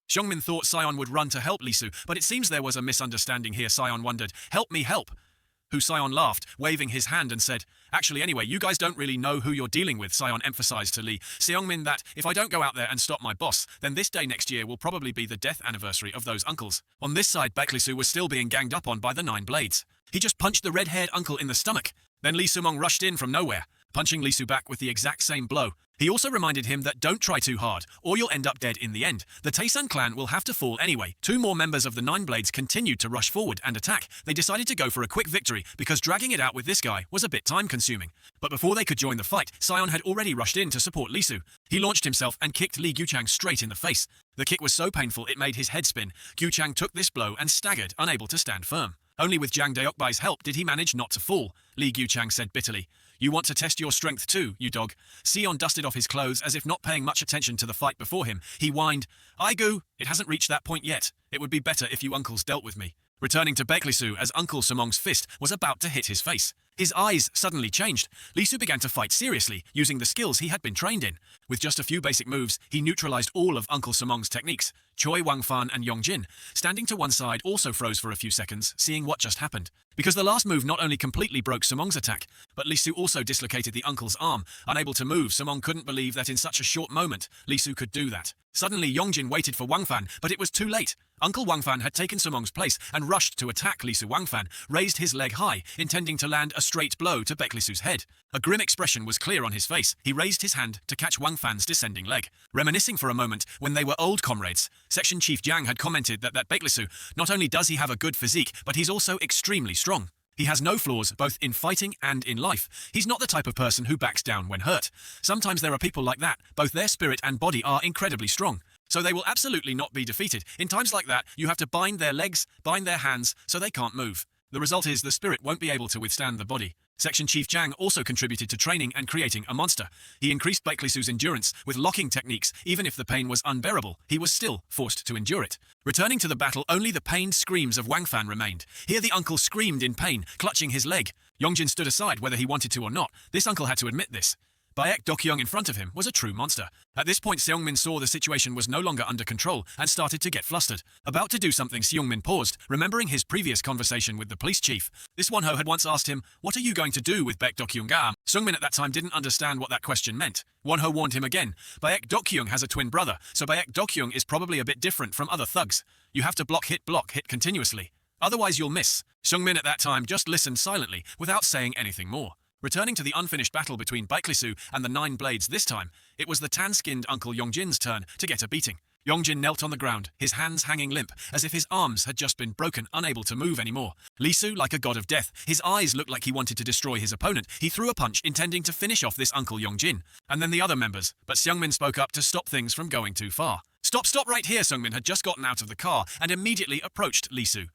Seungmin thought Sion would run to help Lee Su, but it seems there was a misunderstanding here. Sion wondered, "Help me help." Who? Sion laughed, waving his hand and said, "Actually, anyway, you guys don't really know who you're dealing with." Sion emphasized to Lee Seungmin that, "If I don't go out there and stop my boss, then this day next year will probably be the death anniversary of those uncles." On this side, Baek Lee Su was still being ganged up on by the 9 blades. He just punched the red-haired uncle in the stomach. Then Lee Sumong rushed in from nowhere, punching Lee Su back with the exact same blow. He also reminded him that don't try too hard, or you'll end up dead in the end. The Taesan clan will have to fall anyway. 2 more members of the 9 blades continued to rush forward and attack. They decided to go for a quick victory, because dragging it out with this guy was a bit time-consuming. But before they could join the fight, Sion had already rushed in to support Lee Su. He launched himself and kicked Lee Guchang straight in the face. The kick was so painful it made his head spin. Guchang took this blow and staggered, unable to stand firm. Only with Jang Deokbai's help did he manage not to fall. Lee Guchang said bitterly, "You want to test your strength too, you dog." Sion dusted off his clothes as if not paying much attention to the fight before him. He whined, "Aigu, it hasn't reached that point yet. It would be better if you uncles dealt with me." Returning to Baek Lee Su as Uncle Sumong's fist was about to hit his face. His eyes suddenly changed. Lee Su began to fight seriously, using the skills he had been trained in. With just a few basic moves, he neutralized all of Uncle Sumong's techniques. Choi Wang-fan and Yongjin, standing to one side, also froze for a few seconds, seeing what just happened. Because the last move not only completely broke Sumong's attack, but Lee Su also dislocated the uncle's arm. Unable to move, Sumong couldn't believe that in such a short moment, Lee Su could do that. Suddenly, Yongjin waited for Wang-fan, but it was too late. Uncle Wang-fan had taken Sumong's place and rushed to attack Lee Su. Wang-fan raised his leg high, intending to land a straight blow to Baek Lee Su's head. A grim expression was clear on his face. He raised his hand to catch Wang-fan's descending leg. Reminiscing for a moment when they were old comrades, Section Chief Jiang had commented that Baek Lee Su, not only does he have a good physique, but he's also extremely strong. He has no flaws, both in fighting and in life. He's not the type of person who backs down when hurt. Sometimes there are people like that. Both their spirit and body are incredibly strong. So they will absolutely not be defeated. In times like that, you have to bind their legs, bind their hands, so they can't move. The result is the spirit won't be able to withstand the body. Section Chief Jiang also contributed to training and creating a monster. He increased Baek Lee Su's endurance with locking techniques. Even if the pain was unbearable, he was still forced to endure it. Returning to the battle, only the pained screams of Wang-fan remained. Here the uncle screamed in pain, clutching his leg. Yongjin stood aside whether he wanted to or not. This uncle had to admit this. Baek Dokyung in front of him was a true monster. At this point, Seungmin saw the situation was no longer under control and started to get flustered. About to do something, Seungmin paused, remembering his previous conversation with the police chief. This Wonho had once asked him, "What are you going to do with Baek Dokyung?" Seungmin at that time didn't understand what that question meant. Wonho warned him again. Baek Dokyung has a twin brother, so Baek Dokyung is probably a bit different from other thugs. You have to block hit continuously. Otherwise you'll miss. Seungmin at that time just listened silently, without saying anything more. Returning to the unfinished battle between Baek Lee Su and the 9 blades this time, it was the tan-skinned Uncle Yongjin's turn to get a beating. Yongjin knelt on the ground, his hands hanging limp, as if his arms had just been broken, unable to move anymore. Lee Su, like a god of death, his eyes looked like he wanted to destroy his opponent. He threw a punch, intending to finish off this Uncle Yongjin, and then the other members, but Seungmin spoke up to stop things from going too far. Stop right here, Sungmin had just gotten out of the car and immediately approached Lee Soo.